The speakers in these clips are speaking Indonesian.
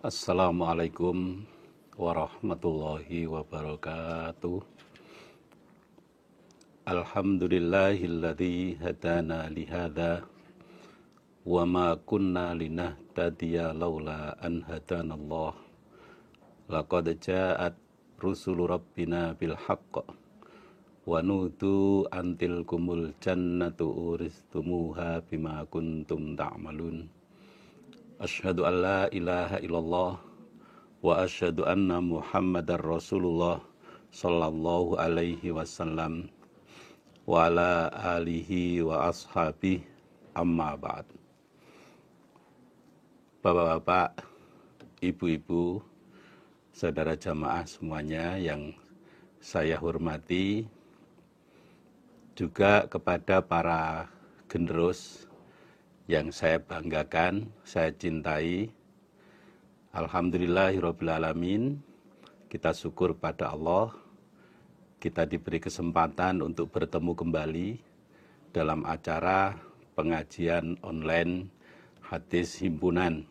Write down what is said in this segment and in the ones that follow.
Assalamualaikum warahmatullahi wabarakatuh. Alhamdulillahilladzi hadana lihada wa ma kunna linahtadiya laula an hadanallah. Laqad ja'at rusulu rabbina bil haqq wa nudu antil kumul jannatu uristumuha bima kuntum ta'malun. Asyhadu an la ilaha illallah wa asyhadu anna Muhammadar Rasulullah sallallahu alaihi wasallam wa ala alihi wa ashabihi amma ba'd. Bapak-bapak, ibu-ibu, saudara jamaah semuanya yang saya hormati, juga kepada para generus yang saya banggakan, saya cintai. Alhamdulillahirrabbilalamin, kita syukur pada Allah, kita diberi kesempatan untuk bertemu kembali dalam acara pengajian online hadis himpunan.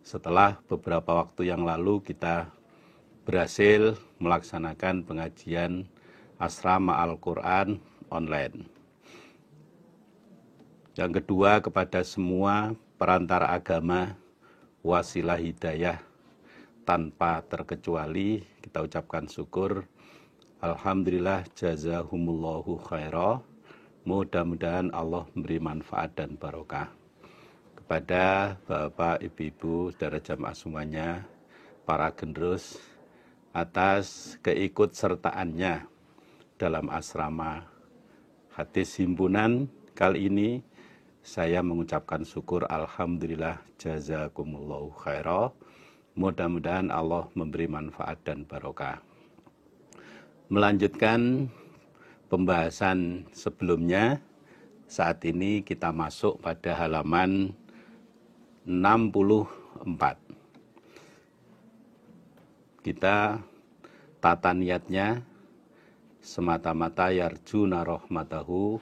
Setelah beberapa waktu yang lalu kita berhasil melaksanakan pengajian asrama Al-Quran online. Yang kedua, kepada semua perantara agama, wasilah hidayah tanpa terkecuali, kita ucapkan syukur. Alhamdulillah, jazahumullahu khairah. Mudah-mudahan Allah memberi manfaat dan barokah. Kepada bapak, ibu-ibu, saudara jamaah semuanya, para generus, atas keikutsertaannya dalam asrama hadis himpunan kali ini, saya mengucapkan syukur. Alhamdulillah, jazakumullahu khairah. Mudah-mudahan Allah memberi manfaat dan barokah. Melanjutkan pembahasan sebelumnya, saat ini kita masuk pada halaman 64. Kita tata niatnya semata-mata yarjuna rahmatahu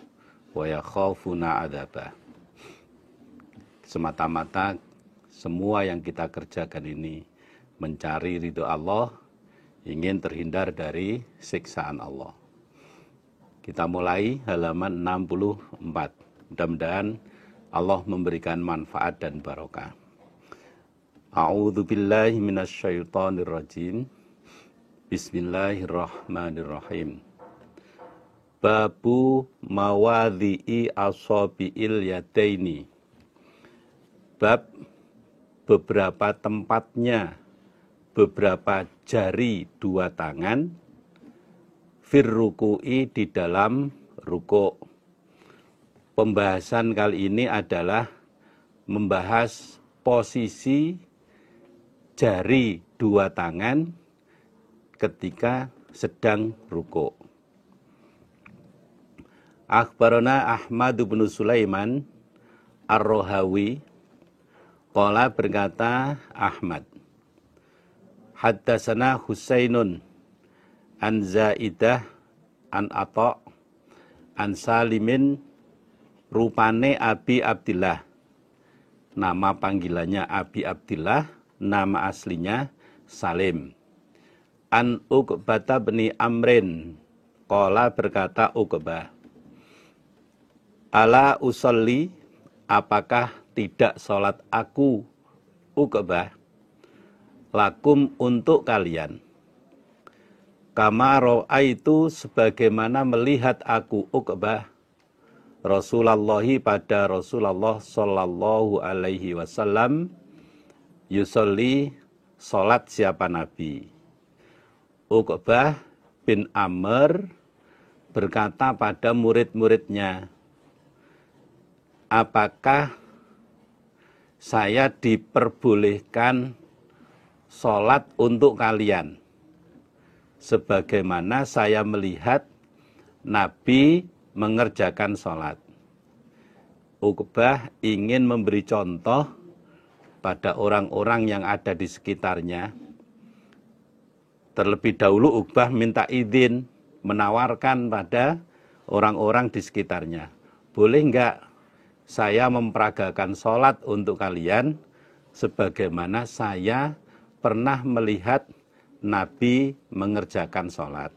wa yakhafuna adzabah. Semata-mata semua yang kita kerjakan ini mencari ridho Allah, ingin terhindar dari siksaan Allah. Kita mulai halaman 64. Mudah-mudahan Allah memberikan manfaat dan barokah. A'udzu billahi minasyaitonir rajim. Bismillahirrahmanirrahim. Babu mawadhi'i asabi'il yadaini. Bab beberapa tempatnya beberapa jari dua tangan firruku'i di dalam ruku'. Pembahasan kali ini adalah membahas posisi jari dua tangan ketika sedang ruku'. Akhbarana Ahmad bin Sulaiman Ar-Rohawi, qala berkata Ahmad, haddatsana Husainun an Zaidah an Atha an Salimin, rupane Abi Abdillah, nama panggilannya Abi Abdillah, nama aslinya Salim. An Uqbah bin Amrin, qala berkata Uqbah, ala usolli, apakah tidak sholat aku, Uqbah, lakum untuk kalian, kama ra'aitu, sebagaimana melihat aku, Uqbah, Rasulullahi pada Rasulullah sallallahu alaihi wasallam, yusolli, sholat siapa Nabi. Uqbah bin Amr berkata pada murid-muridnya, apakah saya diperbolehkan sholat untuk kalian sebagaimana saya melihat Nabi mengerjakan sholat. Uqbah ingin memberi contoh pada orang-orang yang ada di sekitarnya. Terlebih dahulu Uqbah minta izin, menawarkan pada orang-orang di sekitarnya, boleh enggak saya memperagakan sholat untuk kalian sebagaimana saya pernah melihat Nabi mengerjakan sholat.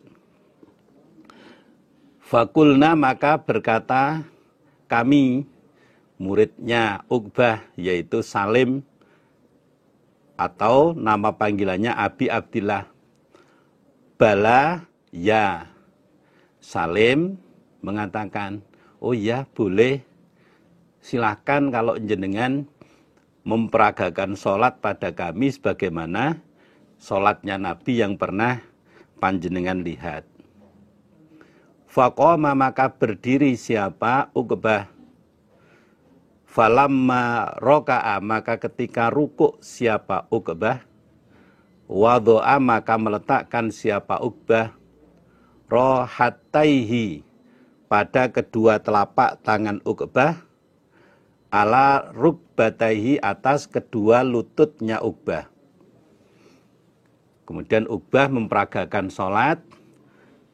Fakulna, maka berkata kami, muridnya Uqbah, yaitu Salim, atau nama panggilannya Abi Abdillah. Bala, ya. Salim mengatakan, oh ya boleh, silakan kalau jenengan memperagakan sholat pada kami sebagaimana sholatnya Nabi yang pernah panjenengan lihat. Faqoma, maka berdiri siapa? Uqbah. Falamma roka'a, maka ketika rukuk siapa? Uqbah. Wadu'a, maka meletakkan siapa? Uqbah. Rohataihi, pada kedua telapak tangan Uqbah. Ala rukbataihi, atas kedua lututnya Uqbah. Kemudian Uqbah memperagakan sholat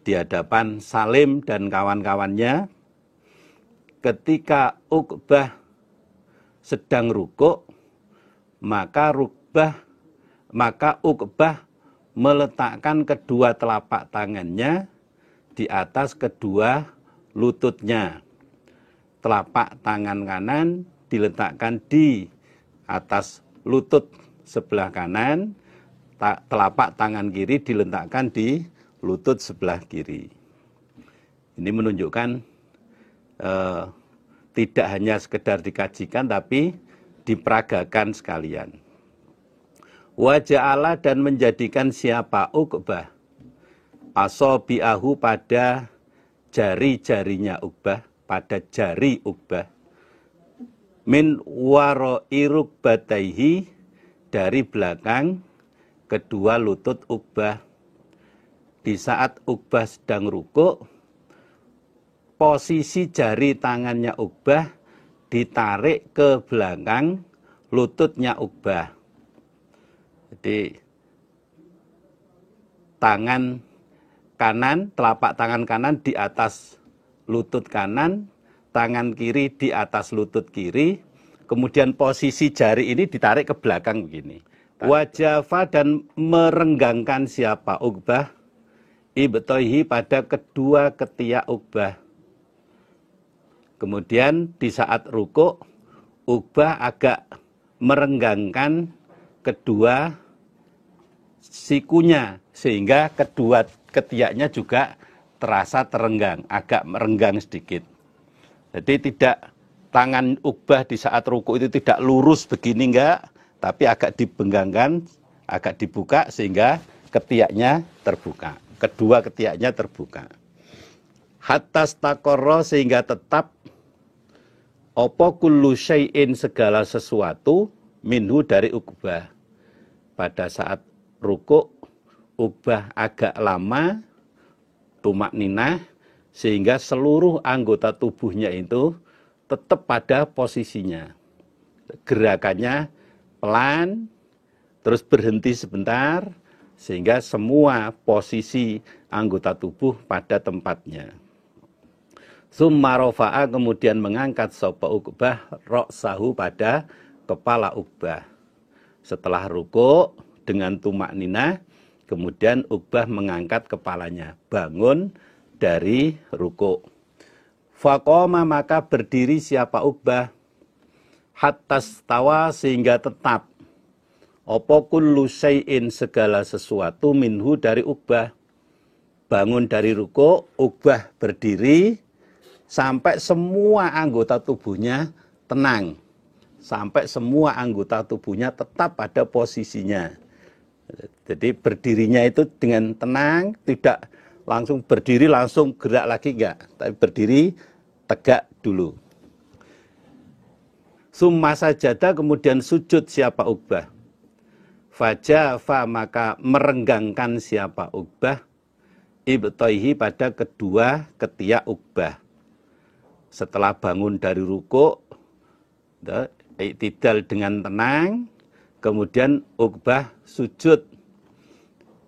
di hadapan Salim dan kawan-kawannya. Ketika Uqbah sedang rukuk, maka Uqbah meletakkan kedua telapak tangannya di atas kedua lututnya. Telapak tangan kanan diletakkan di atas lutut sebelah kanan, telapak tangan kiri diletakkan di lutut sebelah kiri. Ini menunjukkan tidak hanya sekedar dikajikan, tapi diperagakan sekalian. Waja'ala, dan menjadikan siapa? Uqbah. Asobi'ahu, pada jari-jarinya Uqbah, pada jari Uqbah. Min waro'i rukbataihi, dari belakang kedua lutut Uqbah. Di saat Uqbah sedang rukuk, posisi jari tangannya Uqbah ditarik ke belakang lututnya Uqbah. Jadi tangan kanan, telapak tangan kanan di atas lutut kanan, tangan kiri di atas lutut kiri, kemudian posisi jari ini ditarik ke belakang begini. Wajafa, dan merenggangkan siapa? Uqbah. Ibtoihi, pada kedua ketiak Uqbah. Kemudian di saat rukuk, Uqbah agak merenggangkan kedua sikunya, sehingga kedua ketiaknya juga terasa terenggang, agak merenggang sedikit. Jadi tidak, tangan Uqbah di saat rukuk itu tidak lurus begini, enggak, tapi agak dibenggangkan, agak dibuka sehingga ketiaknya terbuka. Kedua ketiaknya terbuka. Hatta staqarra, sehingga tetap opo kullu syai'in, segala sesuatu, minhu, dari Uqbah. Pada saat rukuk, Uqbah agak lama tumakninah, sehingga seluruh anggota tubuhnya itu tetap pada posisinya. Gerakannya pelan, terus berhenti sebentar, sehingga semua posisi anggota tubuh pada tempatnya. Summa rofa'a, kemudian mengangkat sapa Uqbah ra'sahu, pada kepala Uqbah. Setelah rukuk dengan tumakninah, kemudian Uqbah mengangkat kepalanya, bangun dari rukuk. Faqoma, maka berdiri siapa? Uqbah. Hatta stawa, sehingga tetap opo kullu syai'in, segala sesuatu, minhu, dari Uqbah. Bangun dari rukuk, Uqbah berdiri sampai semua anggota tubuhnya tenang, sampai semua anggota tubuhnya tetap pada posisinya. Jadi berdirinya itu dengan tenang, tidak langsung berdiri langsung gerak lagi, enggak, tapi berdiri tegak dulu. Summa sajada, kemudian sujud siapa? Uqbah. Fajafa, maka merenggangkan siapa? Uqbah. Ibtoihi, pada kedua ketiak Uqbah. Setelah bangun dari rukuk, iktidal dengan tenang, kemudian Uqbah sujud.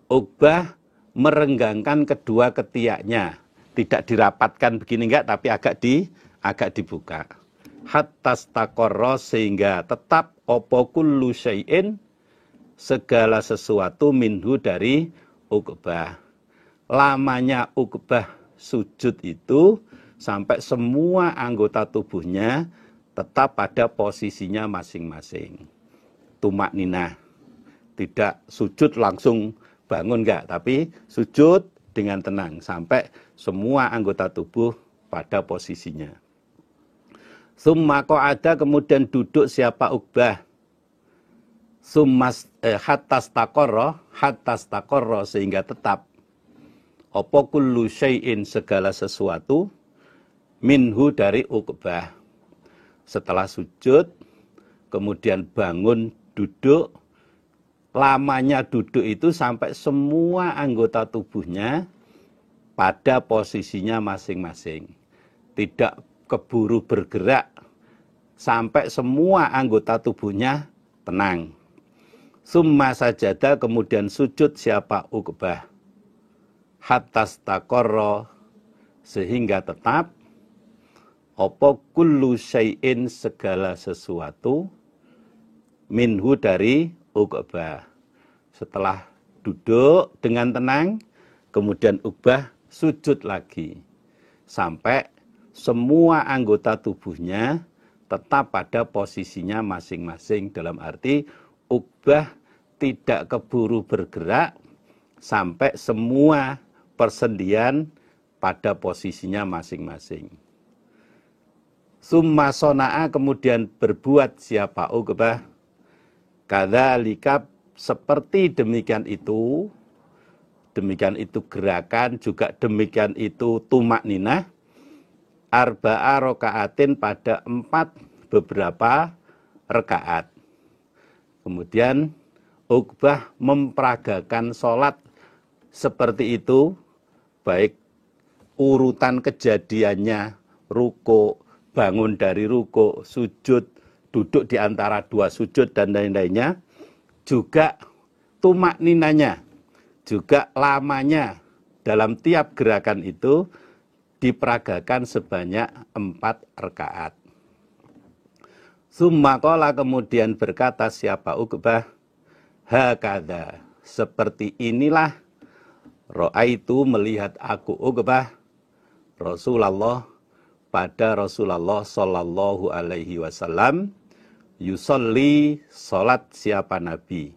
Uqbah merenggangkan kedua ketiaknya, tidak dirapatkan begini enggak, tapi agak dibuka. hatta staqarra sehingga tetap apa kullu syai'in segala sesuatu minhu dari Uqbah. Lamanya Uqbah sujud itu sampai semua anggota tubuhnya tetap pada posisinya masing-masing. Tumak ninah. Tidak sujud langsung bangun enggak, tapi sujud dengan tenang sampai semua anggota tubuh pada posisinya. Summa qa'ada kemudian duduk siapa Uqbah. Hatta staqarra sehingga tetap apa kullu syai'in segala sesuatu minhu dari Uqbah. Setelah sujud kemudian bangun duduk, lamanya duduk itu sampai semua anggota tubuhnya pada posisinya masing-masing. Tidak keburu bergerak sampai semua anggota tubuhnya tenang. Summa sajada kemudian sujud siapa Uqbah. Hatta staqarra sehingga tetap apa kullu syai'in segala sesuatu minhu dari Uqbah. Setelah duduk dengan tenang, kemudian Uqbah sujud lagi sampai semua anggota tubuhnya tetap pada posisinya masing-masing. Dalam arti Uqbah tidak keburu bergerak sampai semua persendian pada posisinya masing-masing. Summa sona'a kemudian berbuat siapa Uqbah. Kadzalika seperti demikian itu gerakan, juga demikian itu tumak ninah. Arba'a raka'atin pada 4 beberapa rakaat. Kemudian Uqbah memperagakan sholat seperti itu, baik urutan kejadiannya, ruku, bangun dari ruku, sujud, duduk di antara 2 sujud dan lain-lainnya, juga tumak ninanya, juga lamanya dalam tiap gerakan itu diperagakan sebanyak 4 rakaat. Summa qala kemudian berkata siapa Uqbah, hakadha seperti inilah ra'aitu melihat aku Uqbah Rasulullah pada Rasulullah sallallahu alaihi wasallam yusolli salat siapa Nabi.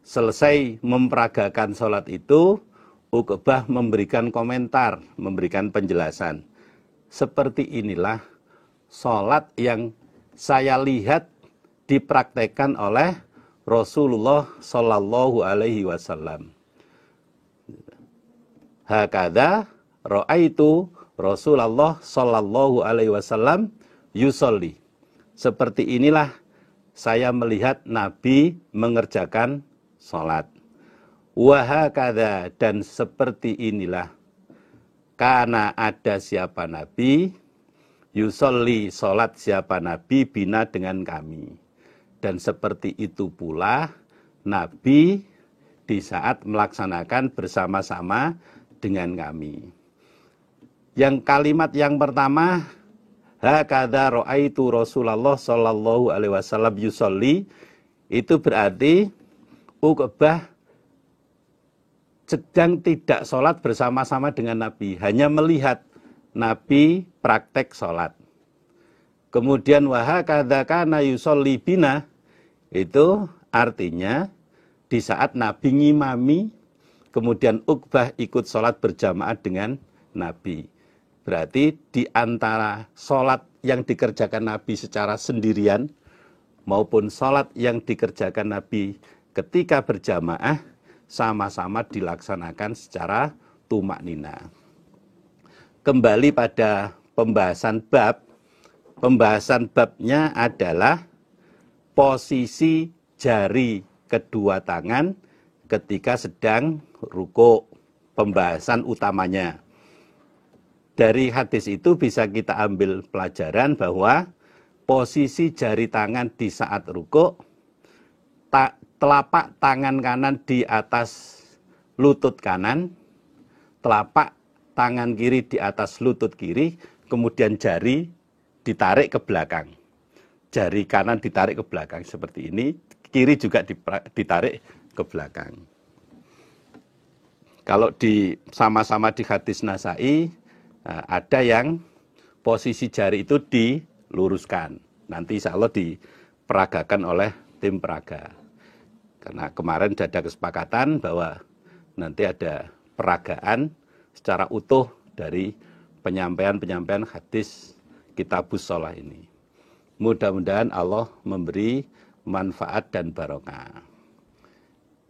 Selesai memperagakan salat itu, Uqbah memberikan komentar, memberikan penjelasan. Seperti inilah salat yang saya lihat dipraktekkan oleh Rasulullah sallallahu alaihi wasallam. Hakadha ra'aitu Rasulullah sallallahu alaihi wasallam yusolli. Seperti inilah saya melihat Nabi mengerjakan salat. Wa hakadha dan seperti inilah karena ada siapa Nabi yusolli salat siapa Nabi bina dengan kami. Dan seperti itu pula Nabi di saat melaksanakan bersama-sama dengan kami. Yang kalimat yang pertama, hakadha ra'aitu Rasulullah sallallahu alaihi wasallam yusolli, itu berarti Uqbah sedang tidak sholat bersama-sama dengan Nabi, hanya melihat Nabi praktek sholat. Kemudian wahakadha kana yusolli bina, itu artinya di saat Nabi ngimami, kemudian Uqbah ikut sholat berjamaah dengan Nabi. Berarti di antara sholat yang dikerjakan Nabi secara sendirian maupun sholat yang dikerjakan Nabi ketika berjamaah sama-sama dilaksanakan secara tumak nina. Kembali pada pembahasan babnya adalah posisi jari kedua tangan ketika sedang ruku, pembahasan utamanya. Dari hadis itu bisa kita ambil pelajaran bahwa posisi jari tangan di saat ruku, telapak tangan kanan di atas lutut kanan, telapak tangan kiri di atas lutut kiri, kemudian jari ditarik ke belakang. Jari kanan ditarik ke belakang seperti ini, kiri juga ditarik ke belakang. Kalau sama-sama di hadis Nasai, ada yang posisi jari itu diluruskan. Nanti insya Allah diperagakan oleh tim peraga. Karena kemarin sudah ada kesepakatan bahwa nanti ada peragaan secara utuh dari penyampaian hadis Kitabus Shalah ini. Mudah-mudahan Allah memberi manfaat dan barokah.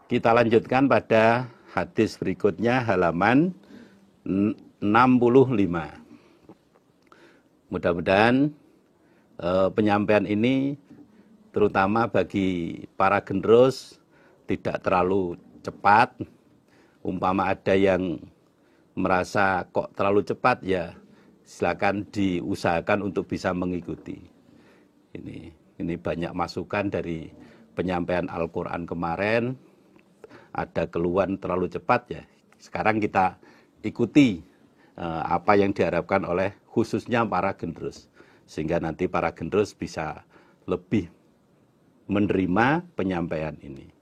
Kita lanjutkan pada hadis berikutnya halaman 65. Mudah-mudahan penyampaian ini terutama bagi para generus tidak terlalu cepat. Umpama ada yang merasa kok terlalu cepat, ya silakan diusahakan untuk bisa mengikuti. Ini banyak masukan dari penyampaian Al-Quran kemarin, ada keluhan terlalu cepat, ya sekarang kita ikuti apa yang diharapkan oleh khususnya para generus, sehingga nanti para generus bisa lebih menerima penyampaian ini.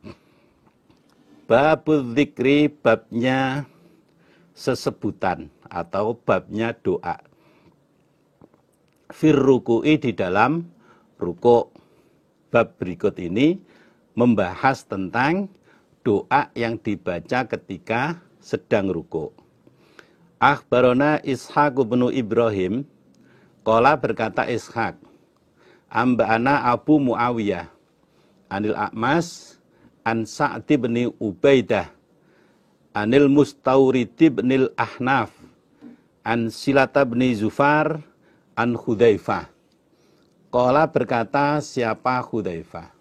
Babul dzikri, babnya sesebutan atau babnya doa. Fir ruku'i, di dalam ruku'. Bab berikut ini membahas tentang doa yang dibaca ketika sedang ruku'. Akhbarona Ishaq bin Ibrahim, qala berkata Ishaq, amba'ana Abu Muawiyah, anil A'mas, an Sa'd bin Ubaidah, anil Mustawrid bin Ahnaf, an Silata bin Zufar, an Hudzaifah. Qala berkata siapa Hudzaifah?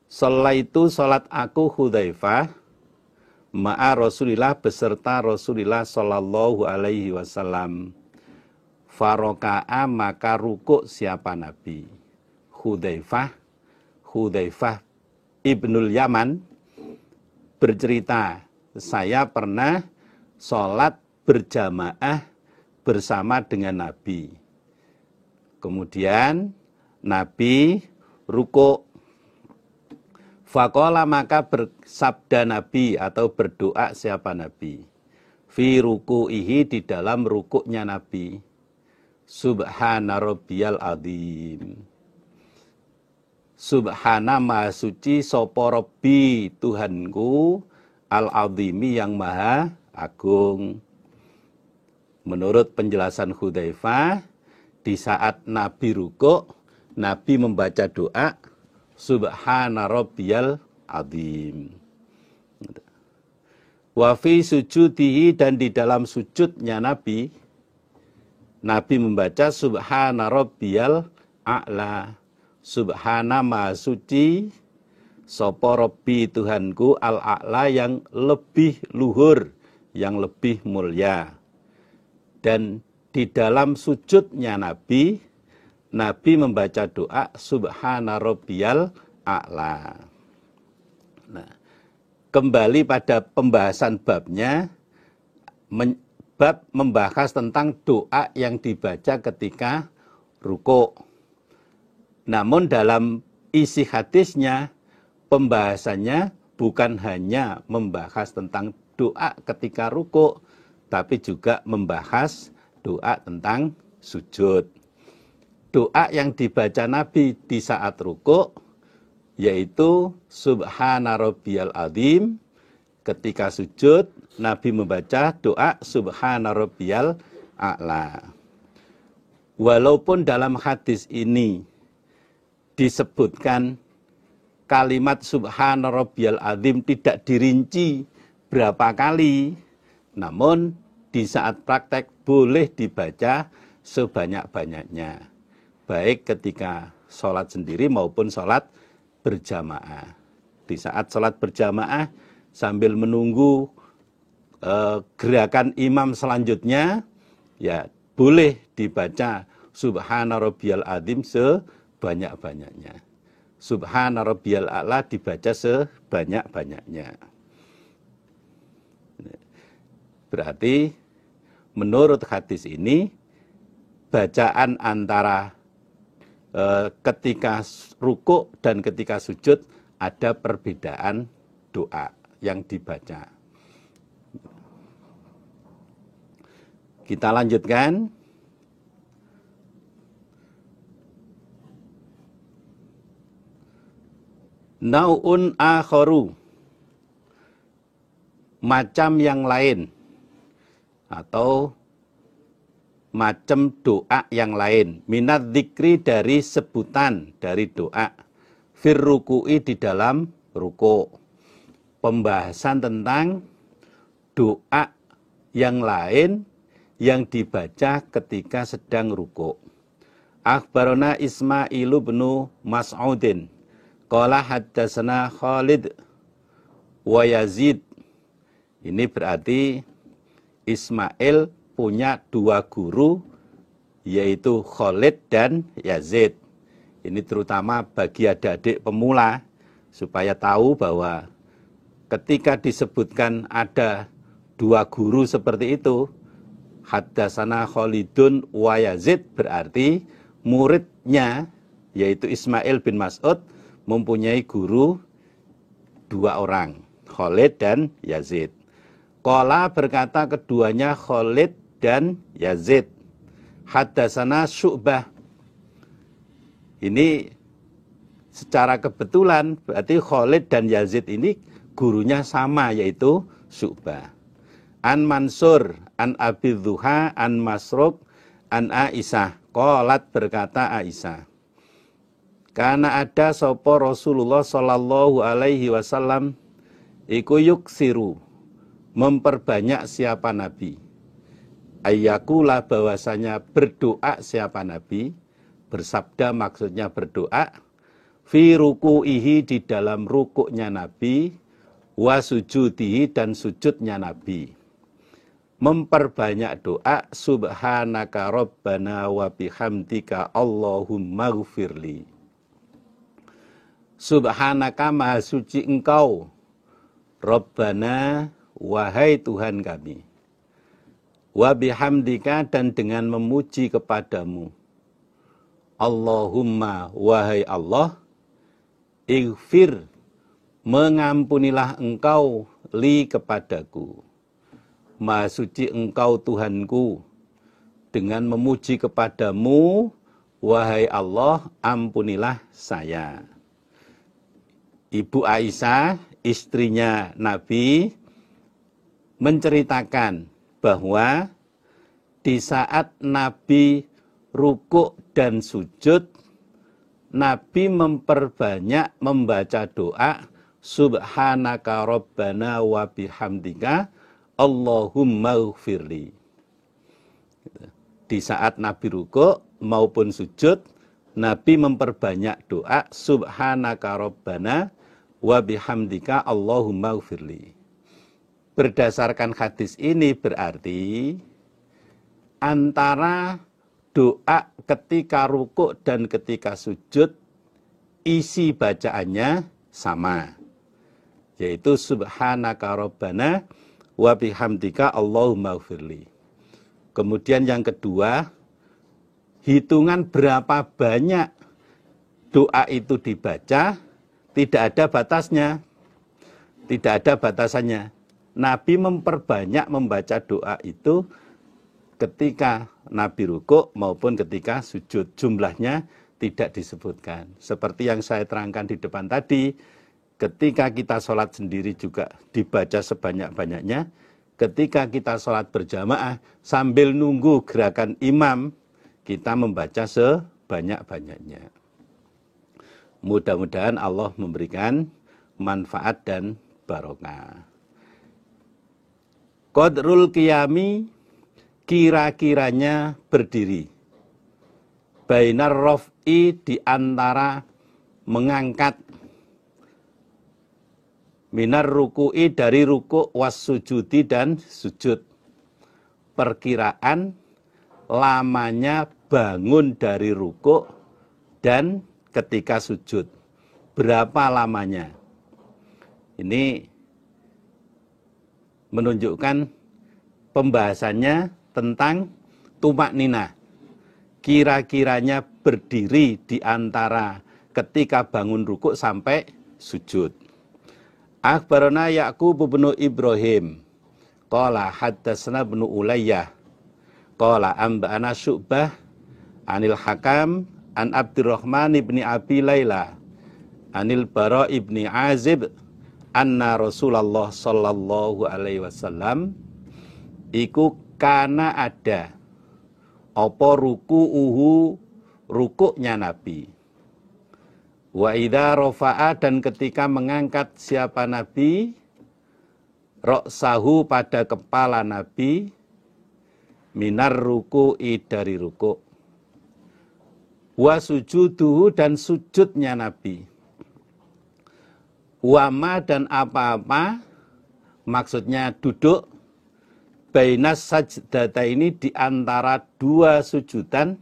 Sholaitu salat aku Hudzaifah ma'a Rasulillah beserta Rasulillah sallallahu alaihi wasallam. Faroka'a maka rukuk siapa Nabi? Hudzaifah ibnul Yaman bercerita, saya pernah sholat berjamaah bersama dengan Nabi. Kemudian Nabi rukuk. Faqala maka bersabda Nabi atau berdoa siapa Nabi? Fi ruku'ihi, di dalam rukuknya Nabi. Subhana rabbiyal azim. Subhana maha suci sapa Rabbi Tuhanku al-azimi yang maha agung. Menurut penjelasan Hudzaifah, di saat Nabi rukuk, Nabi membaca doa Subhana rabbiyal azim. Wa fi sujudihi, dan di dalam sujudnya Nabi membaca Subhana rabbiyal a'la. Subhana maha suci sapa Rabbi Tuhanku al-a'la, yang lebih luhur, yang lebih mulia. Dan di dalam sujudnya Nabi membaca doa Subhana rabbiyal a'la. Nah, kembali pada pembahasan babnya, bab membahas tentang doa yang dibaca ketika rukuk. Namun dalam isi hadisnya, pembahasannya bukan hanya membahas tentang doa ketika rukuk, tapi juga membahas doa tentang sujud. Doa yang dibaca Nabi di saat rukuk yaitu Subhana rabbiyal azim. Ketika sujud, Nabi membaca doa Subhana rabbiyal a'la. Walaupun dalam hadis ini disebutkan kalimat Subhana rabbiyal azim tidak dirinci berapa kali, namun di saat praktek boleh dibaca sebanyak-banyaknya, baik ketika sholat sendiri maupun sholat berjamaah. Di saat sholat berjamaah sambil menunggu gerakan imam selanjutnya, ya boleh dibaca Subhana rabbiyal azim sebanyak-banyaknya. Subhana rabbiyal a'la dibaca sebanyak-banyaknya. Berarti menurut hadis ini, bacaan antara ketika rukuk dan ketika sujud ada perbedaan doa yang dibaca. Kita lanjutkan. Nau'un akharu, macam yang lain atau macam doa yang lain, minat dzikri dari sebutan dari doa, fir ruku'i di dalam ruku'. Pembahasan tentang doa yang lain yang dibaca ketika sedang ruku'. Akhbarana Ismailu bin Mas'udin qala haddatsana Khalid wa Yazid. Ini berarti Ismail punya dua guru, yaitu Khalid dan Yazid. Ini terutama bagi adik-adik pemula, supaya tahu bahwa ketika disebutkan ada dua guru seperti itu, haddatsana Khalidun wa Yazid, berarti muridnya, yaitu Ismail bin Mas'ud, mempunyai guru dua orang, Khalid dan Yazid. Qala berkata keduanya Khalid dan Yazid, haddatsana Syu'bah. Ini secara kebetulan berarti Khalid dan Yazid ini gurunya sama, yaitu Syu'bah. An Mansur, an Abi Dhuha, an Masruq, an Aisyah. Qalat berkata Aisyah, karena ada sapa Rasulullah sallallahu alaihi wasallam iku yuksiru, memperbanyak siapa Nabi, ayyakula bahwasanya berdoa siapa Nabi, bersabda maksudnya berdoa, fi ruku'ihi di dalam rukuknya Nabi, wa sujudihi dan sujudnya Nabi. Memperbanyak doa, subhanaka rabbana wa bihamdika Allahumma ghfirli. Subhanaka maha suci engkau, Rabbana wahai Tuhan kami, wa bihamdika dan dengan memuji kepadamu, Allahumma wahai Allah, ighfir mengampunilah engkau li kepadaku. Maha suci engkau Tuhanku, dengan memuji kepadamu, wahai Allah, ampunilah saya. Ibu Aisyah, istrinya Nabi, menceritakan bahwa di saat Nabi rukuk dan sujud, Nabi memperbanyak membaca doa, subhanaka rabbana wa bihamdika Allahumma ghfirli. Di saat Nabi rukuk maupun sujud, Nabi memperbanyak doa, subhanaka rabbana wa bihamdika Allahumma ghfirli. Berdasarkan hadis ini berarti antara doa ketika rukuk dan ketika sujud isi bacaannya sama, yaitu subhanaka rabbana wa bihamdika Allahumma ghfirli. Kemudian yang kedua, hitungan berapa banyak doa itu dibaca tidak ada batasnya, tidak ada batasannya. Nabi memperbanyak membaca doa itu ketika Nabi rukuk maupun ketika sujud. Jumlahnya tidak disebutkan. Seperti yang saya terangkan di depan tadi, ketika kita sholat sendiri juga dibaca sebanyak-banyaknya. Ketika kita sholat berjamaah sambil nunggu gerakan imam, kita membaca sebanyak-banyaknya. Mudah-mudahan Allah memberikan manfaat dan barokah. Qadrul qiyami, kira-kiranya berdiri. Bainar raf'i, di antara mengangkat, minar ruku'i, dari ruku', was sujudi dan sujud. Perkiraan lamanya bangun dari ruku' dan ketika sujud. Berapa lamanya? Ini menunjukkan pembahasannya tentang tumak ninah. kira-kiranya berdiri di antara ketika bangun rukuk sampai sujud. Akhbarana Ya'qub bin Ibrahim qala haddatsana ibnu Ulayyah qala amba'ana Syu'bah anil Hakam an Abdurrahman ibni Abi Laila anil Bara ibni Azib anna Rasulullah sallallahu alaihi wasallam iku kana ada apa ruku'uhu rukuknya Nabi. Wa idza rafa'a dan ketika mengangkat siapa Nabi ra'sahu pada kepala Nabi minar ruku'i dari rukuk. Wa sujuduhu dan sujudnya Nabi. Wa ma dan apa-apa maksudnya duduk bainas sajdata ini di antara dua sujudan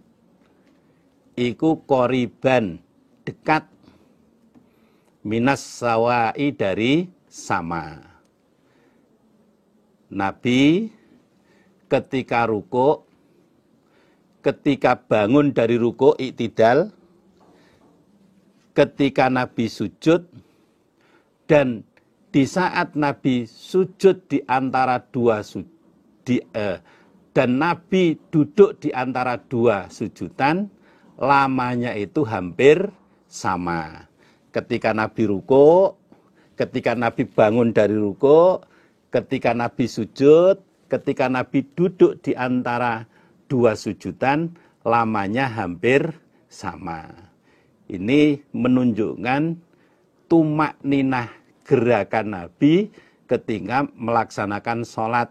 iku qoriban dekat minas sawai dari sama. Nabi ketika rukuk, ketika bangun dari rukuk iktidal, ketika Nabi sujud, dan di saat Nabi sujud di antara dua dan Nabi duduk di antara dua sujudan, lamanya itu hampir sama. Ketika Nabi rukuk, ketika Nabi bangun dari rukuk, ketika Nabi sujud, ketika Nabi duduk di antara dua sujudan, lamanya hampir sama. Ini menunjukkan tumak ninah gerakan Nabi ketika melaksanakan sholat.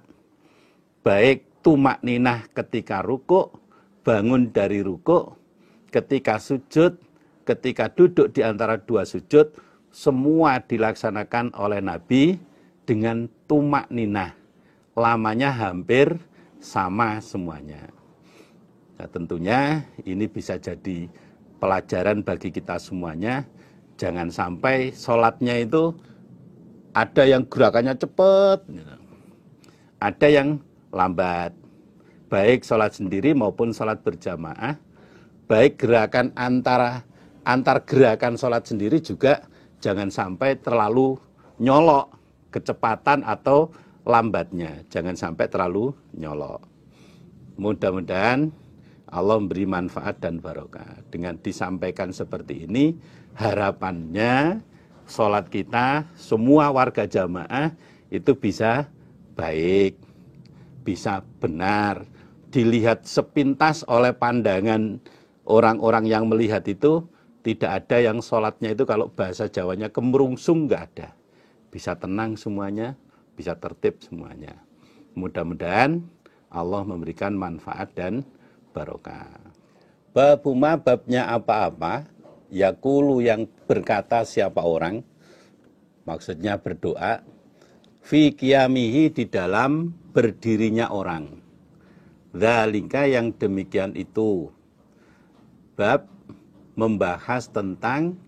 Baik tumak ninah ketika rukuk, bangun dari rukuk, ketika sujud, ketika duduk di antara dua sujud, semua dilaksanakan oleh Nabi dengan tumak ninah. Lamanya hampir sama semuanya. Nah, tentunya ini bisa jadi pelajaran bagi kita semuanya. Jangan sampai sholatnya itu ada yang gerakannya cepat, ada yang lambat. Baik sholat sendiri maupun sholat berjamaah, baik gerakan antar gerakan sholat sendiri juga jangan sampai terlalu nyolok kecepatan atau lambatnya. Jangan sampai terlalu nyolok. Mudah-mudahan Allah memberi manfaat dan barokah. Dengan disampaikan seperti ini, harapannya sholat kita, semua warga jamaah itu bisa baik, bisa benar, dilihat sepintas oleh pandangan orang-orang yang melihat itu. Tidak ada yang sholatnya itu kalau bahasa Jawanya kemerungsung, nggak ada. Bisa tenang semuanya, bisa tertib semuanya. Mudah-mudahan Allah memberikan manfaat dan barokah. Babuma babnya apa-apa, yakulu yang berkata siapa orang, maksudnya berdoa, fi qiyamihi di dalam berdirinya orang. Dzalika yang demikian itu. Bab membahas tentang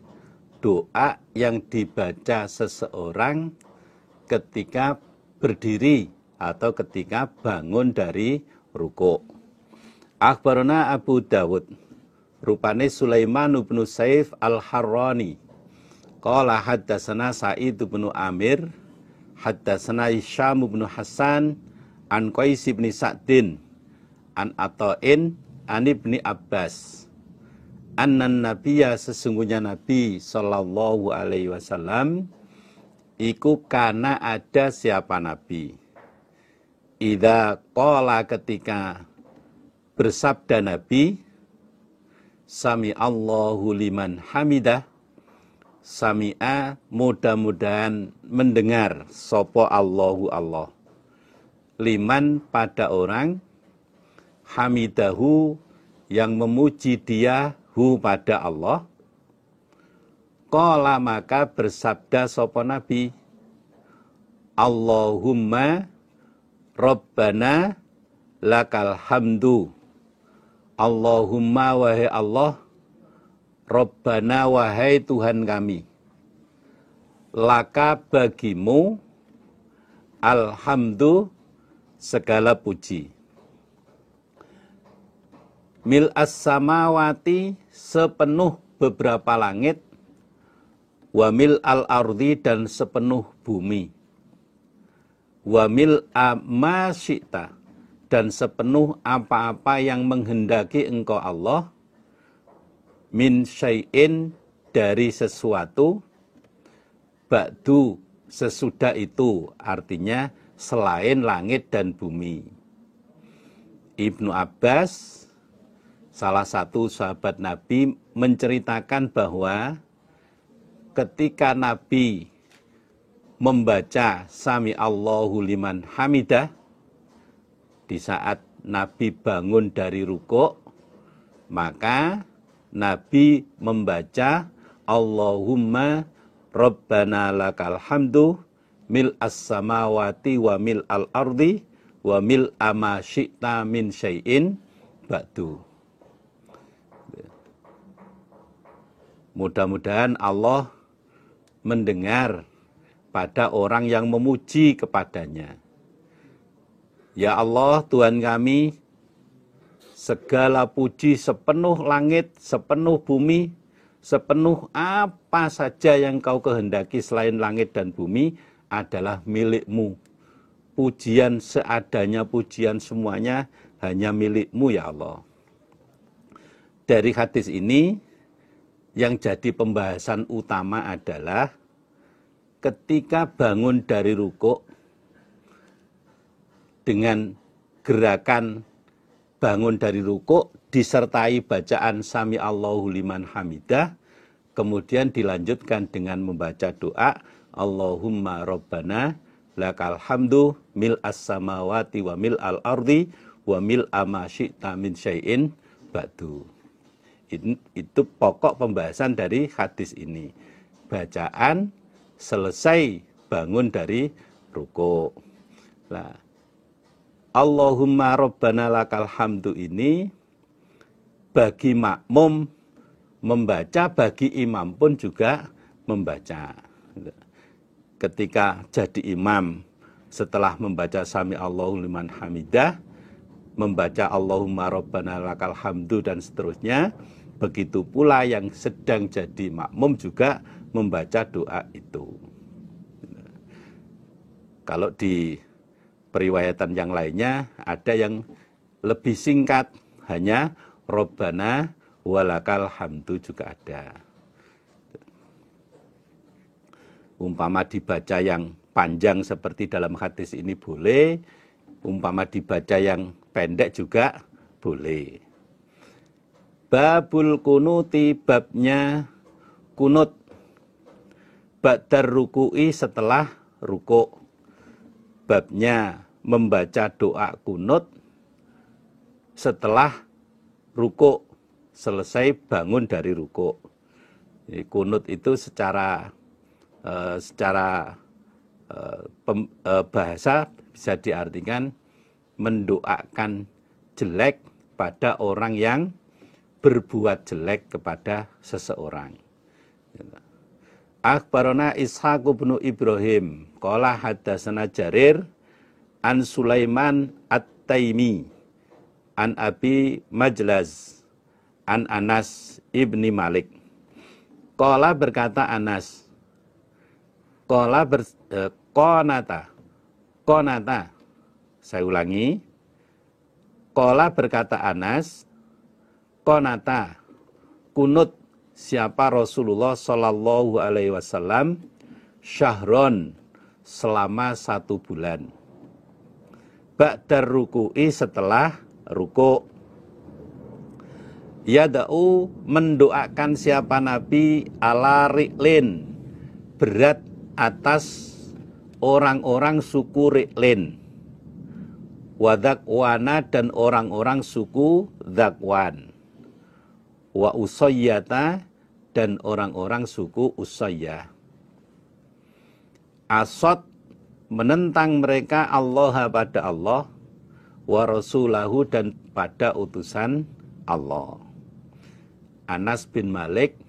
doa yang dibaca seseorang ketika berdiri atau ketika bangun dari rukuk. Akhbarana Abu Dawud, rupane Sulaiman bin Saif al-Harrani, qala haddatsana Sa'id bin Amir, haddatsana Hisham bin Hasan, an Qais bin Sa'din, an Ata'in, an Ibni Abbas. Annan Nabiya sesungguhnya Nabi sallallahu alaihi wasallam iku kana ada siapa Nabi. Idza qala ketika bersabda Nabi, sami Allahu liman hamidah, sami'a mudah-mudahan mendengar sopo Allahu Allah, liman pada orang, hamidahu yang memuji dia hu pada Allah. Qala maka bersabda sopo Nabi, Allahumma Rabbana lakal hamdu. Allahumma wahai Allah, Rabbana wahai Tuhan kami, laka bagimu alhamdu segala puji. mil as-samawati sepenuh beberapa langit, wa mil al-ardi dan sepenuh bumi, wa mil ma syi'ta dan sepenuh apa-apa yang menghendaki engkau Allah, min syai'in dari sesuatu, ba'du sesudah itu, artinya selain langit dan bumi. Ibnu Abbas, salah satu sahabat Nabi, menceritakan bahwa ketika Nabi membaca Sami Allahu liman hamidah, di saat Nabi bangun dari rukuk, maka Nabi membaca Allahumma Rabbana lakal hamdu mil as-samawati wa mil al-ardi wa mil ama syi'ta min syai'in ba'du. Mudah-mudahan Allah mendengar pada orang yang memuji kepadanya. Ya Allah, Tuhan kami, segala puji sepenuh langit, sepenuh bumi, sepenuh apa saja yang kau kehendaki selain langit dan bumi adalah milik-Mu. Pujian seadanya, pujian semuanya hanya milik-Mu ya Allah. Dari hadis ini, yang jadi pembahasan utama adalah ketika bangun dari rukuk, dengan gerakan bangun dari rukuk disertai bacaan Sami Allahu liman hamidah, kemudian dilanjutkan dengan membaca doa Allahumma Rabbana lakal hamdu mil as-samawati wa mil al-ardi wa mil ama syi'ta min syai'in ba'du. Itu pokok pembahasan dari hadis ini. Bacaan selesai bangun dari rukuk. Nah, Allahumma Rabbana lakal hamdu ini bagi makmum membaca, bagi imam pun juga membaca. Ketika jadi imam, setelah membaca Sami Allahu liman hamidah, membaca Allahumma Rabbana lakal hamdu dan seterusnya, begitu pula yang sedang jadi makmum juga membaca doa itu. Kalau di periwayatan yang lainnya ada yang lebih singkat, hanya Rabbana walakal hamdu juga ada. Umpama dibaca yang panjang seperti dalam hadis ini boleh, umpama dibaca yang pendek juga boleh. Babul kunuti, babnya kunut, ba'dar ruku'i setelah rukuk. Babnya membaca doa kunut setelah rukuk, selesai bangun dari rukuk. Jadi, kunut itu secara bahasa bisa diartikan mendoakan jelek pada orang yang berbuat jelek kepada seseorang. Akhbarana Ishaq bin Ibrahim qala hadatsana Jarir an Sulaiman At-Taimi an Abi Majlaz an Anas ibni Malik. Qala berkata Anas, qanata, saya ulangi, qala berkata Anas, qanata, kunut siapa Rasulullah Shallallahu Alaihi Wasallam syahron selama 1 bulan. Ba'dar ruku'i setelah rukuk. Yada'u mendoakan siapa Nabi ala ri'lin berat atas orang-orang suku Ri'lin, wa Dzakwana dan orang-orang suku Dzakwan, wa Usayyata dan orang-orang suku Usayyah. Asad menentang mereka Allah pada Allah, wa Rasulahu dan pada utusan Allah. Anas bin Malik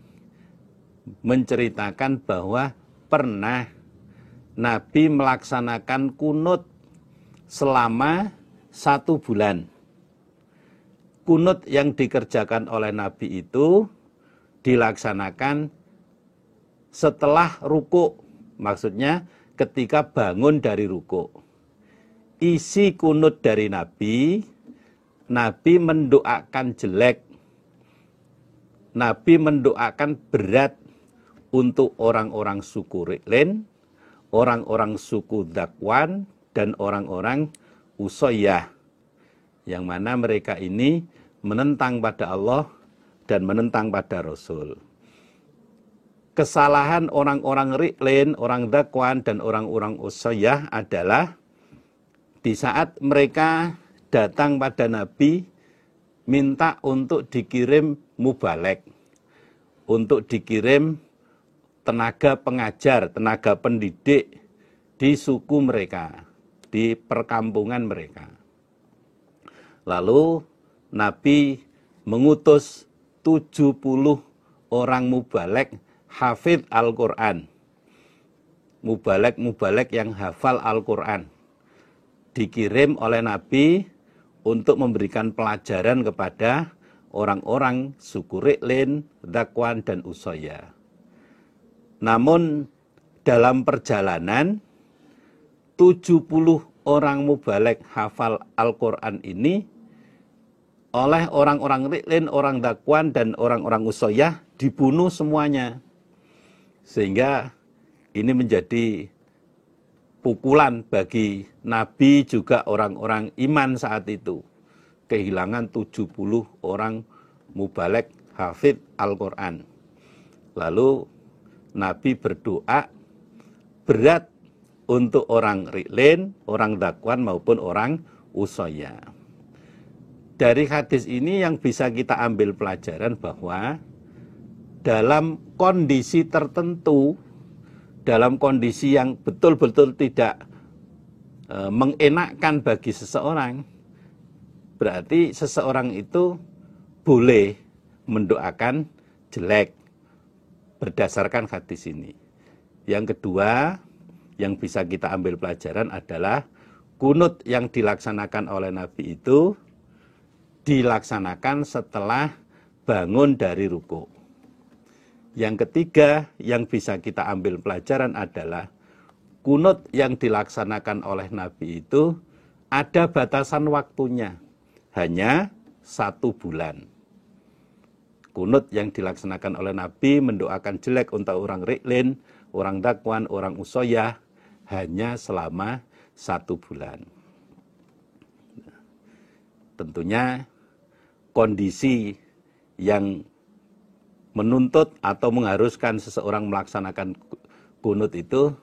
menceritakan bahwa pernah Nabi melaksanakan kunut selama 1 bulan. kunut yang dikerjakan oleh Nabi itu dilaksanakan setelah ruku, maksudnya ketika bangun dari ruku. Isi kunut dari Nabi, Nabi mendoakan jelek, Nabi mendoakan berat untuk orang-orang suku Ri'lin, orang-orang suku Dzakwan, dan orang-orang Usayyah, yang mana mereka ini menentang pada Allah dan menentang pada Rasul. Kesalahan orang-orang Ri'lin, orang Dzakwan, dan orang-orang Usayyah adalah di saat mereka datang pada Nabi minta untuk dikirim mubalek, untuk dikirim tenaga pengajar, tenaga pendidik di suku mereka, di perkampungan mereka. Lalu Nabi mengutus 70 orang mubalek hafidh Al-Quran. Mubalek yang hafal Al-Quran. Dikirim oleh Nabi untuk memberikan pelajaran kepada orang-orang suku Ri'lin, Dzakwan, dan Usayyah. Namun dalam perjalanan 70 orang mubalek hafal Al-Quran ini oleh orang-orang Ri'lin, orang Dzakwan, dan orang-orang Usayyah dibunuh semuanya. Sehingga ini menjadi pukulan bagi Nabi juga orang-orang iman saat itu. Kehilangan 70 orang mubalek hafidh Al-Quran. Lalu Nabi berdoa berat untuk orang Ri'lin, orang Dzakwan, maupun orang Usayyah. Dari hadis ini yang bisa kita ambil pelajaran bahwa dalam kondisi tertentu, dalam kondisi yang betul-betul tidak mengenakkan bagi seseorang, berarti seseorang itu boleh mendoakan jelek berdasarkan hadis ini. Yang kedua, yang bisa kita ambil pelajaran adalah kunut yang dilaksanakan oleh Nabi itu dilaksanakan setelah bangun dari ruku. Yang ketiga yang bisa kita ambil pelajaran adalah kunut yang dilaksanakan oleh Nabi itu ada batasan waktunya, hanya 1 bulan. Kunut yang dilaksanakan oleh Nabi mendoakan jelek untuk orang Ri'lin, orang Dzakwan, orang Usayyah hanya selama 1 bulan. Tentunya kondisi yang menuntut atau mengharuskan seseorang melaksanakan kunut itu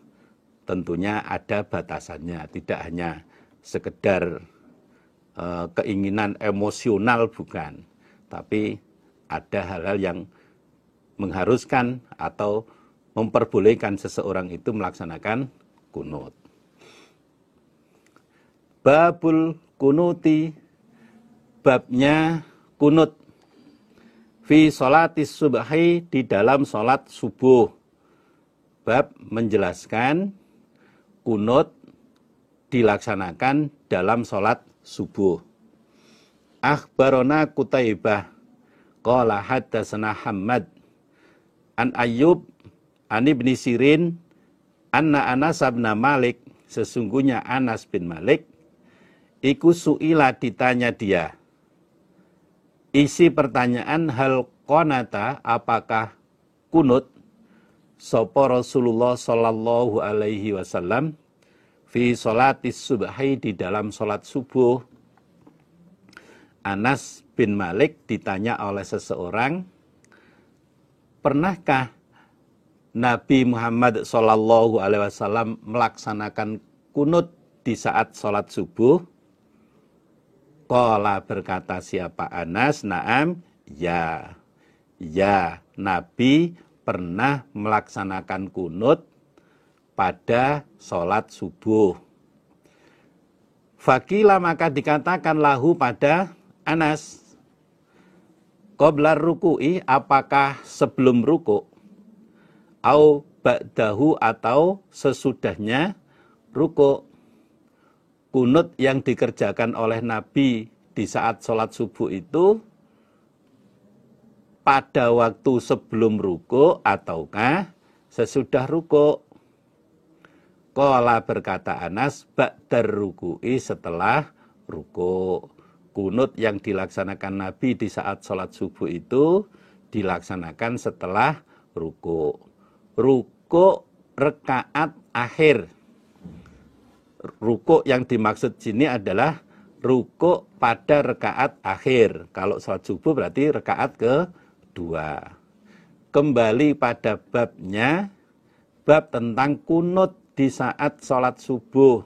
tentunya ada batasannya, tidak hanya sekedar keinginan emosional, bukan, tapi ada hal-hal yang mengharuskan atau memperbolehkan seseorang itu melaksanakan kunut. Babul kunuti, babnya kunut. Fi sholatis subhi, di dalam sholat subuh. Bab menjelaskan kunut dilaksanakan dalam sholat subuh. Akhbarona Qutaibah qala haddatsana Hammad an Ayyub an Ibni Sirin anna Anas bin Malik, sesungguhnya Anas bin Malik iku su'ila, ditanya dia. Isi pertanyaan, hal qanata, apakah kunut, sapa Rasulullah sallallahu alaihi wasallam fi sholatis subhi, di dalam sholat subuh. Anas bin Malik ditanya oleh seseorang, pernahkah Nabi Muhammad sallallahu alaihi wasallam melaksanakan kunut di saat sholat subuh? Qala, berkata siapa Anas, na'am, ya. Ya, Nabi pernah melaksanakan kunut pada sholat subuh. Fakila, maka dikatakan lahu pada Anas, qoblar ruku'i, apakah sebelum ruku', au ba'dahu, atau sesudahnya ruku'. Kunut yang dikerjakan oleh Nabi di saat sholat subuh itu pada waktu sebelum ruku ataukah sesudah ruku? Qala berkata Anas, ba'dar ruku'i, setelah ruku. Kunut yang dilaksanakan Nabi di saat sholat subuh itu dilaksanakan setelah ruku. Ruku rekaat akhir. Ruku yang dimaksud sini adalah ruku pada rekaat akhir. Kalau sholat subuh berarti rekaat kedua. Kembali pada babnya, bab tentang kunut di saat sholat subuh.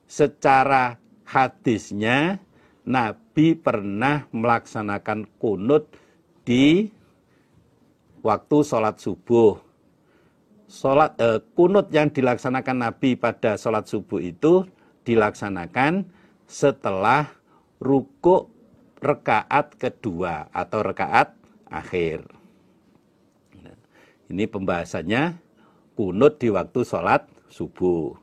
Secara hadisnya, Nabi pernah melaksanakan kunut di waktu sholat subuh. Kunut yang dilaksanakan Nabi pada sholat subuh itu dilaksanakan setelah ruku rekaat kedua atau rekaat akhir. Ini pembahasannya kunut di waktu sholat subuh.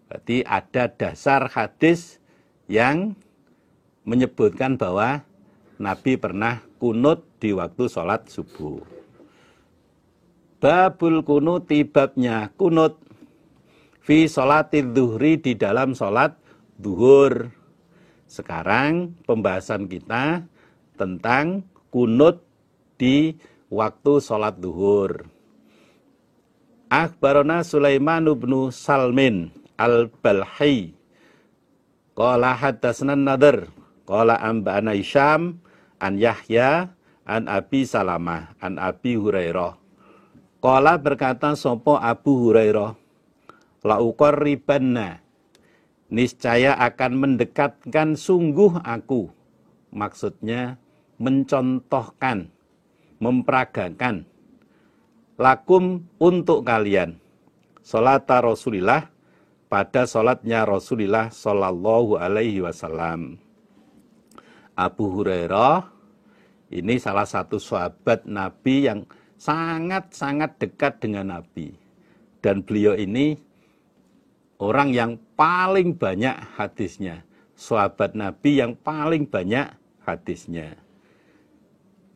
Berarti ada dasar hadis yang menyebutkan bahwa Nabi pernah kunut di waktu sholat subuh. Babul kunuti, babnya kunut fi sholatid zuhri, di dalam sholat zuhur. Sekarang pembahasan kita tentang kunut di waktu sholat zuhur. Akhbarana Sulaiman bin Salmin al-Balhi qala haddatsana Nadhr qala anba'ana Hisham an Yahya an Abi Salamah an Abi Hurairah. Qala berkata sapa Abu Hurairah, la uqarribanna, niscaya akan mendekatkan sungguh aku, maksudnya mencontohkan, memperagakan, lakum untuk kalian, salata Rasulillah, pada salatnya Rasulullah sallallahu alaihi wasallam. Abu Hurairah ini salah satu sahabat Nabi yang sangat-sangat dekat dengan Nabi. Dan beliau ini orang yang paling banyak hadisnya. Sahabat Nabi yang paling banyak hadisnya.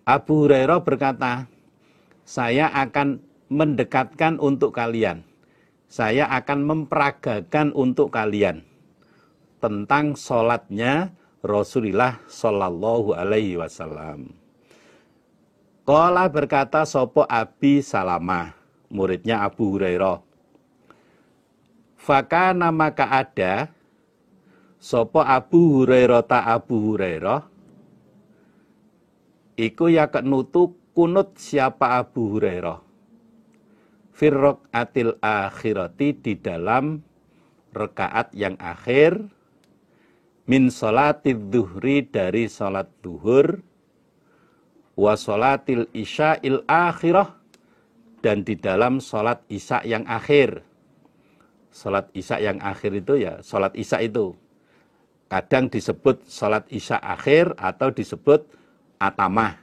Abu Hurairah berkata, saya akan mendekatkan untuk kalian. Saya akan memperagakan untuk kalian tentang sholatnya Rasulullah Shallallahu Alaihi Wasallam. Qala berkata sopo Abi Salamah, muridnya Abu Hurairah. Fakana maka ada sopo Abu Hurairah ta Abu Hurairah. Iku yakenutu kunut siapa Abu Hurairah. Firrok atil akhirati, di dalam rekaat yang akhir. Min sholatid duhri, dari sholat duhur. Wa sholatil isya'il akhirah, dan di dalam sholat isya yang akhir. Sholat isya yang akhir itu ya, sholat isya itu kadang disebut sholat isya akhir atau disebut atamah.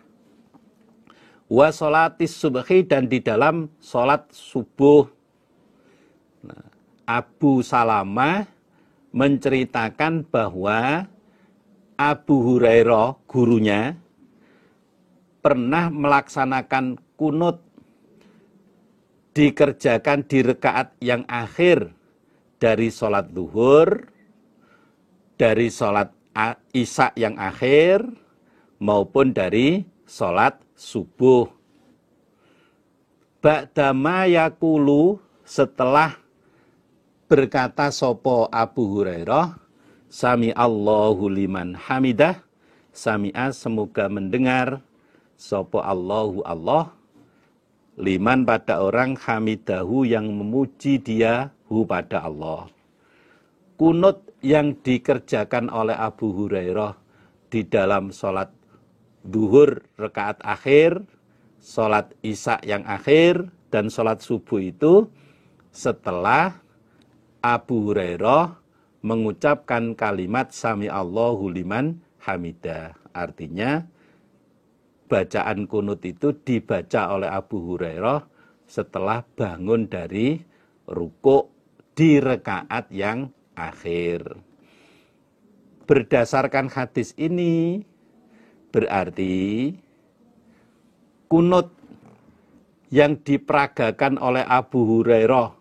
Wa sholatis subhi, dan di dalam sholat subuh. Nah, Abu Salamah menceritakan bahwa Abu Hurairah, gurunya, pernah melaksanakan kunut dikerjakan di rekaat yang akhir dari sholat zuhur, dari sholat isya yang akhir, maupun dari sholat subuh. Ba'dama yakulu, setelah berkata sopo Abu Hurairah, sami Allahu liman hamidah, sami'a semoga mendengar, sopo Allahu Allah, liman pada orang hamidahu yang memuji dia, hu pada Allah. Kunut yang dikerjakan oleh Abu Hurairah di dalam sholat duhur rekaat akhir, sholat isya yang akhir, dan sholat subuh itu setelah Abu Hurairah mengucapkan kalimat sami Allahu liman hamidah. Artinya bacaan kunut itu dibaca oleh Abu Hurairah setelah bangun dari rukuk di rekaat yang akhir. berdasarkan hadis ini berarti kunut yang diperagakan oleh Abu Hurairah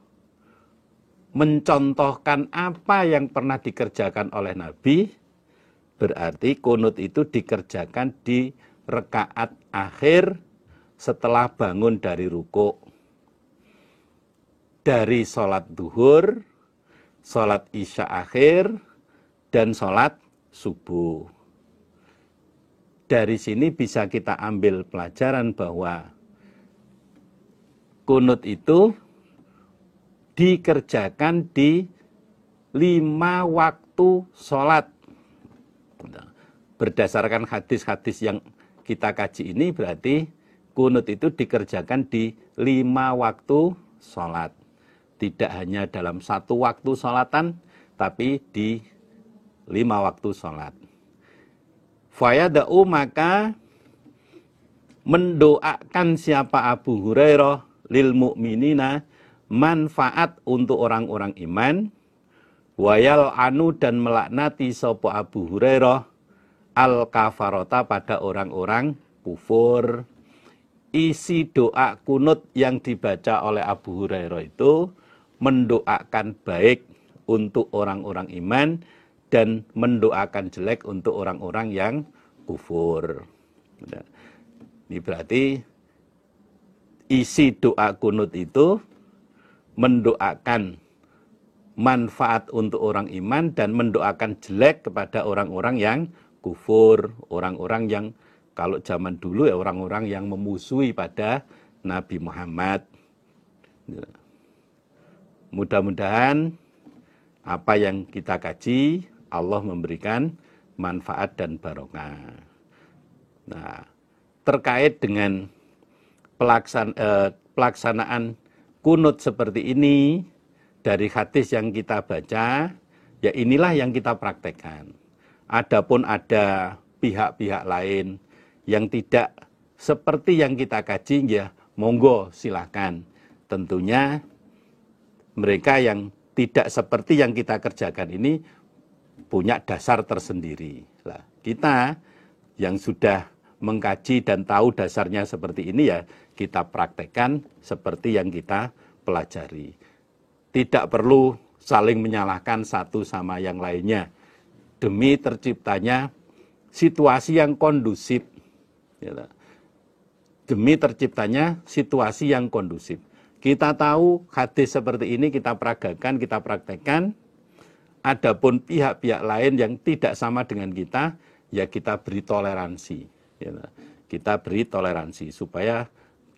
mencontohkan apa yang pernah dikerjakan oleh Nabi, berarti kunut itu dikerjakan di rakaat akhir setelah bangun dari ruku, dari sholat duhur, sholat isya akhir, dan sholat subuh. Dari sini bisa kita ambil pelajaran bahwa kunut itu dikerjakan di 5 waktu sholat. Berdasarkan hadis-hadis yang kita kaji ini berarti kunut itu dikerjakan di 5 waktu sholat. Tidak hanya dalam 1 waktu sholatan, tapi di 5 waktu sholat. Fayada'u, maka mendoakan siapa Abu Hurairah lil mu'minina, manfaat untuk orang-orang iman, wayal anu, dan melaknati sopo Abu Hurairah al kafarota, pada orang-orang kufur. Isi doa kunut yang dibaca oleh Abu Hurairah itu mendoakan baik untuk orang-orang iman dan mendoakan jelek untuk orang-orang yang kufur. Ini berarti isi doa kunut itu mendoakan manfaat untuk orang iman dan mendoakan jelek kepada orang-orang yang kufur, orang-orang yang kalau zaman dulu ya orang-orang yang memusuhi pada Nabi Muhammad. Mudah-mudahan apa yang kita kaji Allah memberikan manfaat dan barokah. Nah, terkait dengan pelaksanaan kunut seperti ini dari hadis yang kita baca, ya inilah yang kita praktekkan. Adapun ada pihak-pihak lain yang tidak seperti yang kita kaji, ya monggo silahkan. Tentunya mereka yang tidak seperti yang kita kerjakan ini punya dasar tersendiri. Lah, kita yang sudah mengkaji dan tahu dasarnya seperti ini, ya kita praktekkan seperti yang kita pelajari. Tidak perlu saling menyalahkan satu sama yang lainnya demi terciptanya situasi yang kondusif. Demi terciptanya situasi yang kondusif. Kita tahu hadis seperti ini kita peragakan, kita praktekkan. Adapun pihak-pihak lain yang tidak sama dengan kita, ya kita beri toleransi. Kita beri toleransi supaya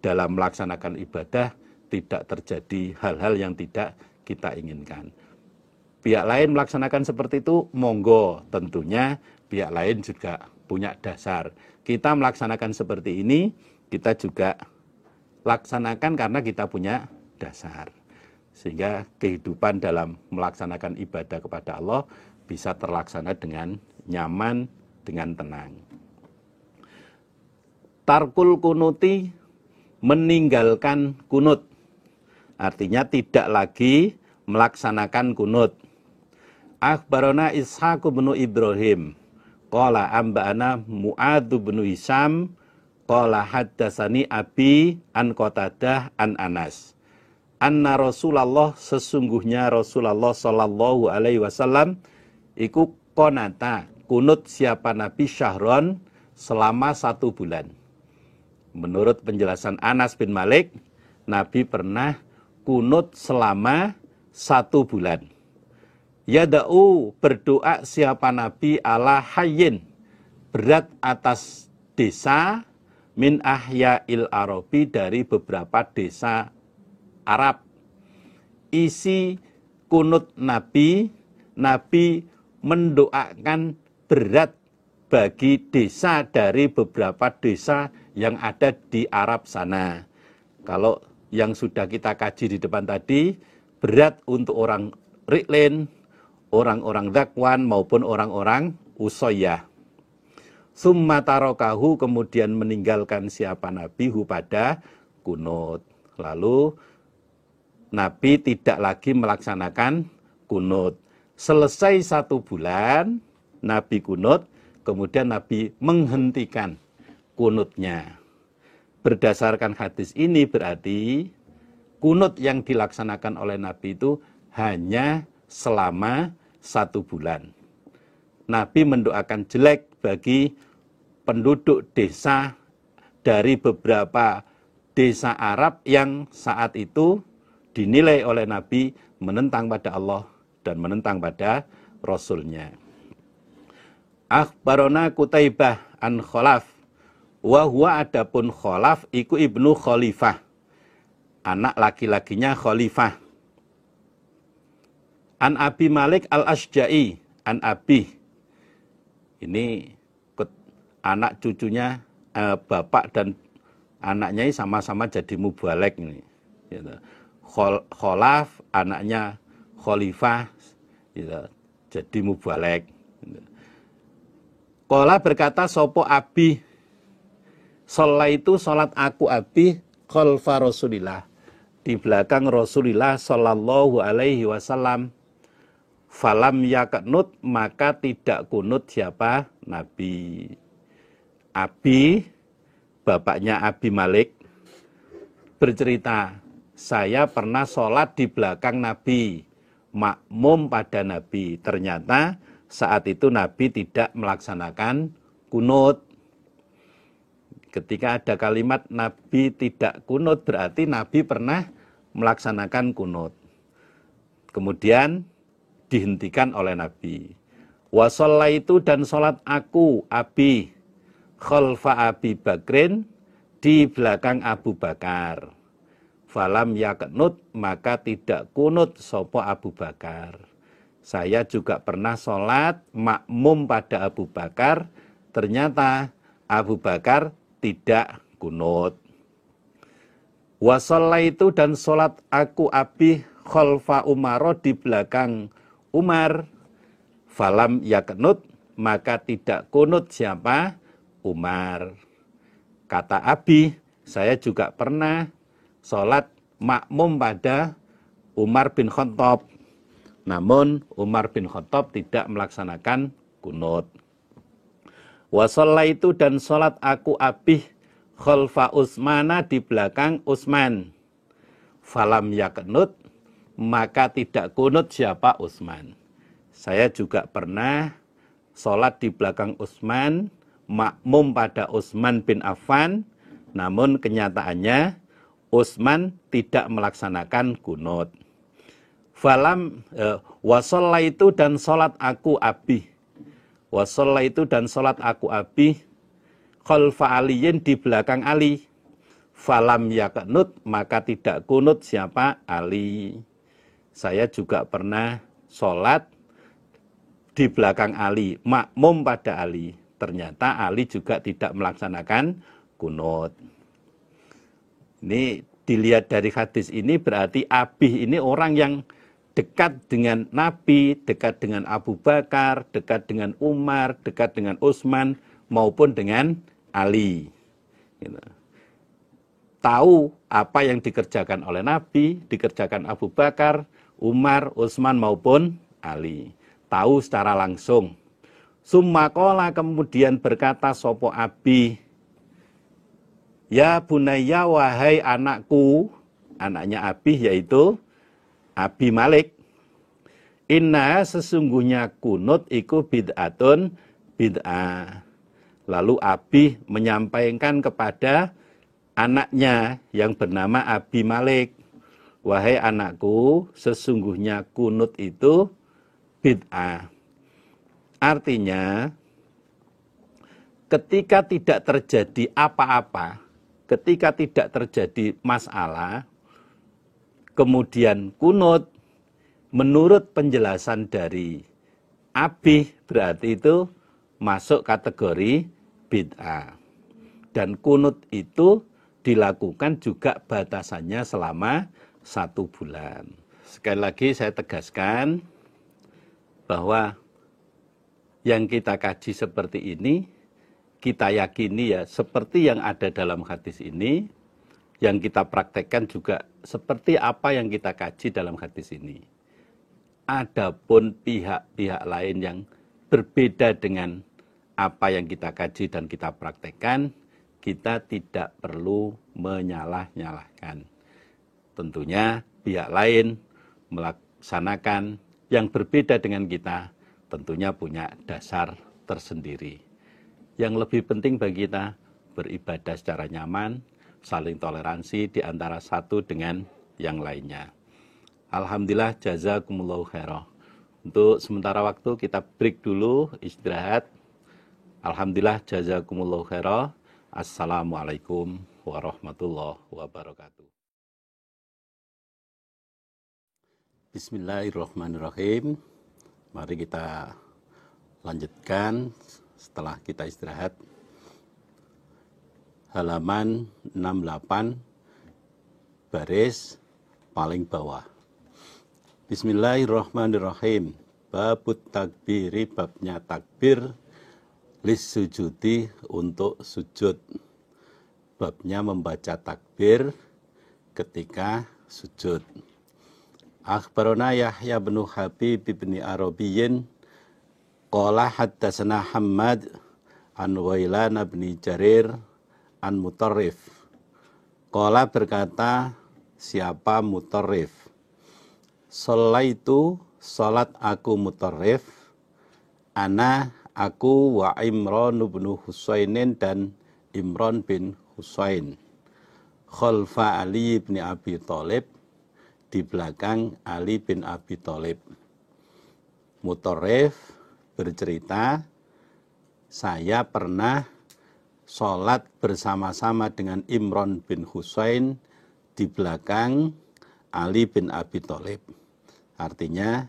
dalam melaksanakan ibadah tidak terjadi hal-hal yang tidak kita inginkan. Pihak lain melaksanakan seperti itu, monggo, tentunya pihak lain juga punya dasar. Kita melaksanakan seperti ini, kita juga laksanakan karena kita punya dasar. Sehingga kehidupan dalam melaksanakan ibadah kepada Allah bisa terlaksana dengan nyaman, dengan tenang. Tarkul kunuti, meninggalkan kunut. Artinya tidak lagi melaksanakan kunut. Akhbarana Ishaq bin Ibrahim qala amba'ana Mu'adz bin Hisham qala haddatsani abi an Qatadah an Anas anna Rasulullah, sesungguhnya Rasulullah sallallahu alaihi wasallam iku qonata, kunut siapa Nabi syahron, selama 1 bulan. Menurut penjelasan Anas bin Malik, Nabi pernah kunut selama 1 bulan. Yada'u, berdoa siapa Nabi ala hayyin, berat atas desa, min ahya'il arabi, dari beberapa desa Arab. Isi kunut Nabi, Nabi mendoakan berat bagi desa dari beberapa desa yang ada di Arab sana. Kalau yang sudah kita kaji di depan tadi, berat untuk orang Ri'lin, orang-orang Zakwan maupun orang-orang Usoyyah. Summa tarokahu, kemudian meninggalkan siapa Nabi hu pada kunut. Lalu Nabi tidak lagi melaksanakan kunut. Selesai 1 bulan, Nabi kunut, kemudian Nabi menghentikan kunutnya. Berdasarkan hadis ini berarti kunut yang dilaksanakan oleh Nabi itu hanya selama 1 bulan. Nabi mendoakan jelek bagi penduduk desa dari beberapa desa Arab yang saat itu dinilai oleh Nabi menentang pada Allah dan menentang pada Rasulnya. Akhbarona Qutaibah an Khalaf, wa huwa adapun Khalaf iku ibnu Khalifah, anak laki-lakinya Khalifah. An Abi Malik al-Asja'i, an Abi, ini anak cucunya bapak dan anaknya sama-sama jadi mubalek ini. Gitu. Khalaf, anaknya Khalifah, gitu, jadi mubalek. Gitu. Qala berkata sopo Abi, sholat itu sholat aku Abi khalfa Rasulillah, di belakang Rasulullah sallallahu alaihi wasallam. Falam yaknut, maka tidak kunut siapa? Nabi. Abi, bapaknya Abi Malik, bercerita, saya pernah sholat di belakang Nabi, makmum pada Nabi. Ternyata saat itu Nabi tidak melaksanakan kunut. Ketika ada kalimat Nabi tidak kunut, berarti Nabi pernah melaksanakan kunut. Kemudian dihentikan oleh Nabi. Wa shallaitu, dan sholat aku Abi khalfa Abi Bakrin, di belakang Abu Bakar. Falam yaknut, maka tidak kunut sopo Abu Bakar. Saya juga pernah sholat makmum pada Abu Bakar, ternyata Abu Bakar tidak kunut. Wa shallaitu, dan sholat aku Abi khalfa Umar, di belakang Umar. Falam yaknut, maka tidak kunut siapa? Umar. Kata Abi, saya juga pernah sholat makmum pada Umar bin Khattab, namun Umar bin Khattab tidak melaksanakan kunut. Wa shallaitu, dan sholat aku Abi khalfa Utsmana, di belakang Utsman. Falam yaknut, maka tidak kunut siapa? Utsman. Saya juga pernah sholat di belakang Utsman, makmum pada Utsman bin Affan, namun kenyataannya Utsman tidak melaksanakan kunut. Falam wasallaitu, dan sholat aku Abi, wasallaitu, dan sholat aku Abi khalfa Aliyin, di belakang Ali. Falam yaknut, maka tidak kunut siapa? Ali. Saya juga pernah sholat di belakang Ali, makmum pada Ali. Ternyata Ali juga tidak melaksanakan kunut. Ini dilihat dari hadis ini berarti Abi ini orang yang dekat dengan Nabi, dekat dengan Abu Bakar, dekat dengan Umar, dekat dengan Utsman, maupun dengan Ali. Gitu. Tahu apa yang dikerjakan oleh Nabi, dikerjakan Abu Bakar, Umar, Utsman maupun Ali. Tahu secara langsung. Summa qala, kemudian berkata sopo Abi, ya bunayya, wahai anakku, anaknya Abi yaitu Abi Malik. Inna, sesungguhnya kunut iku bid'atun, bid'ah. Lalu Abi menyampaikan kepada anaknya yang bernama Abi Malik, wahai anakku, sesungguhnya kunut itu bid'ah. Artinya, ketika tidak terjadi apa-apa, ketika tidak terjadi masalah, kemudian kunut, menurut penjelasan dari Abi, berarti itu masuk kategori bid'ah. Dan kunut itu dilakukan juga batasannya selama 1 bulan. Sekali lagi saya tegaskan bahwa yang kita kaji seperti ini, kita yakini ya seperti yang ada dalam hadis ini, yang kita praktekkan juga seperti apa yang kita kaji dalam hadis ini. Adapun pihak-pihak lain yang berbeda dengan apa yang kita kaji dan kita praktekkan, kita tidak perlu menyalah-nyalahkan. Tentunya pihak lain melaksanakan yang berbeda dengan kita, tentunya punya dasar tersendiri. Yang lebih penting bagi kita, beribadah secara nyaman, saling toleransi di antara satu dengan yang lainnya. Alhamdulillah, jazakumullahu khairah. Untuk sementara waktu kita break dulu, istirahat. Alhamdulillah, jazakumullahu khairah. Assalamualaikum warahmatullahi wabarakatuh. Bismillahirrahmanirrahim. Mari kita lanjutkan setelah kita istirahat. Halaman 68, baris paling bawah. Bismillahirrahmanirrahim. Babut takbiri, babnya takbir, lis sujudi, untuk sujud. Babnya membaca takbir ketika sujud. Akhbarona Yahya bin Habib bin Arabiyyin qala haddatsana Hammad an Wailan bin Jarir an Mutarrif. Qala berkata siapa Mutarrif? Sholaitu, salat aku Mutarrif, ana aku wa Imran bin Husainin dan Imran bin Husain, khalfa Ali bin Abi Thalib, di belakang Ali bin Abi Thalib. Mutarrif bercerita, saya pernah sholat bersama-sama dengan Imran bin Husain di belakang Ali bin Abi Thalib. Artinya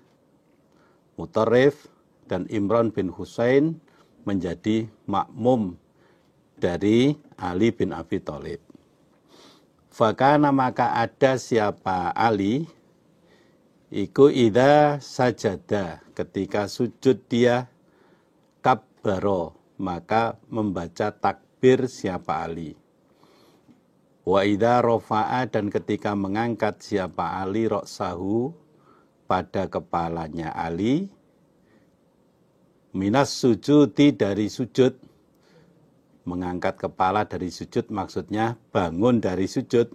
Mutarrif dan Imran bin Husain menjadi makmum dari Ali bin Abi Thalib. Fakana, maka ada siapa Ali, iku idza sajada, ketika sujud dia, kabbaro, maka membaca takbir siapa Ali. Wa idza rofa'a, dan ketika mengangkat siapa Ali roksahu, pada kepalanya Ali, minas sujudi, dari sujud. Mengangkat kepala dari sujud maksudnya bangun dari sujud.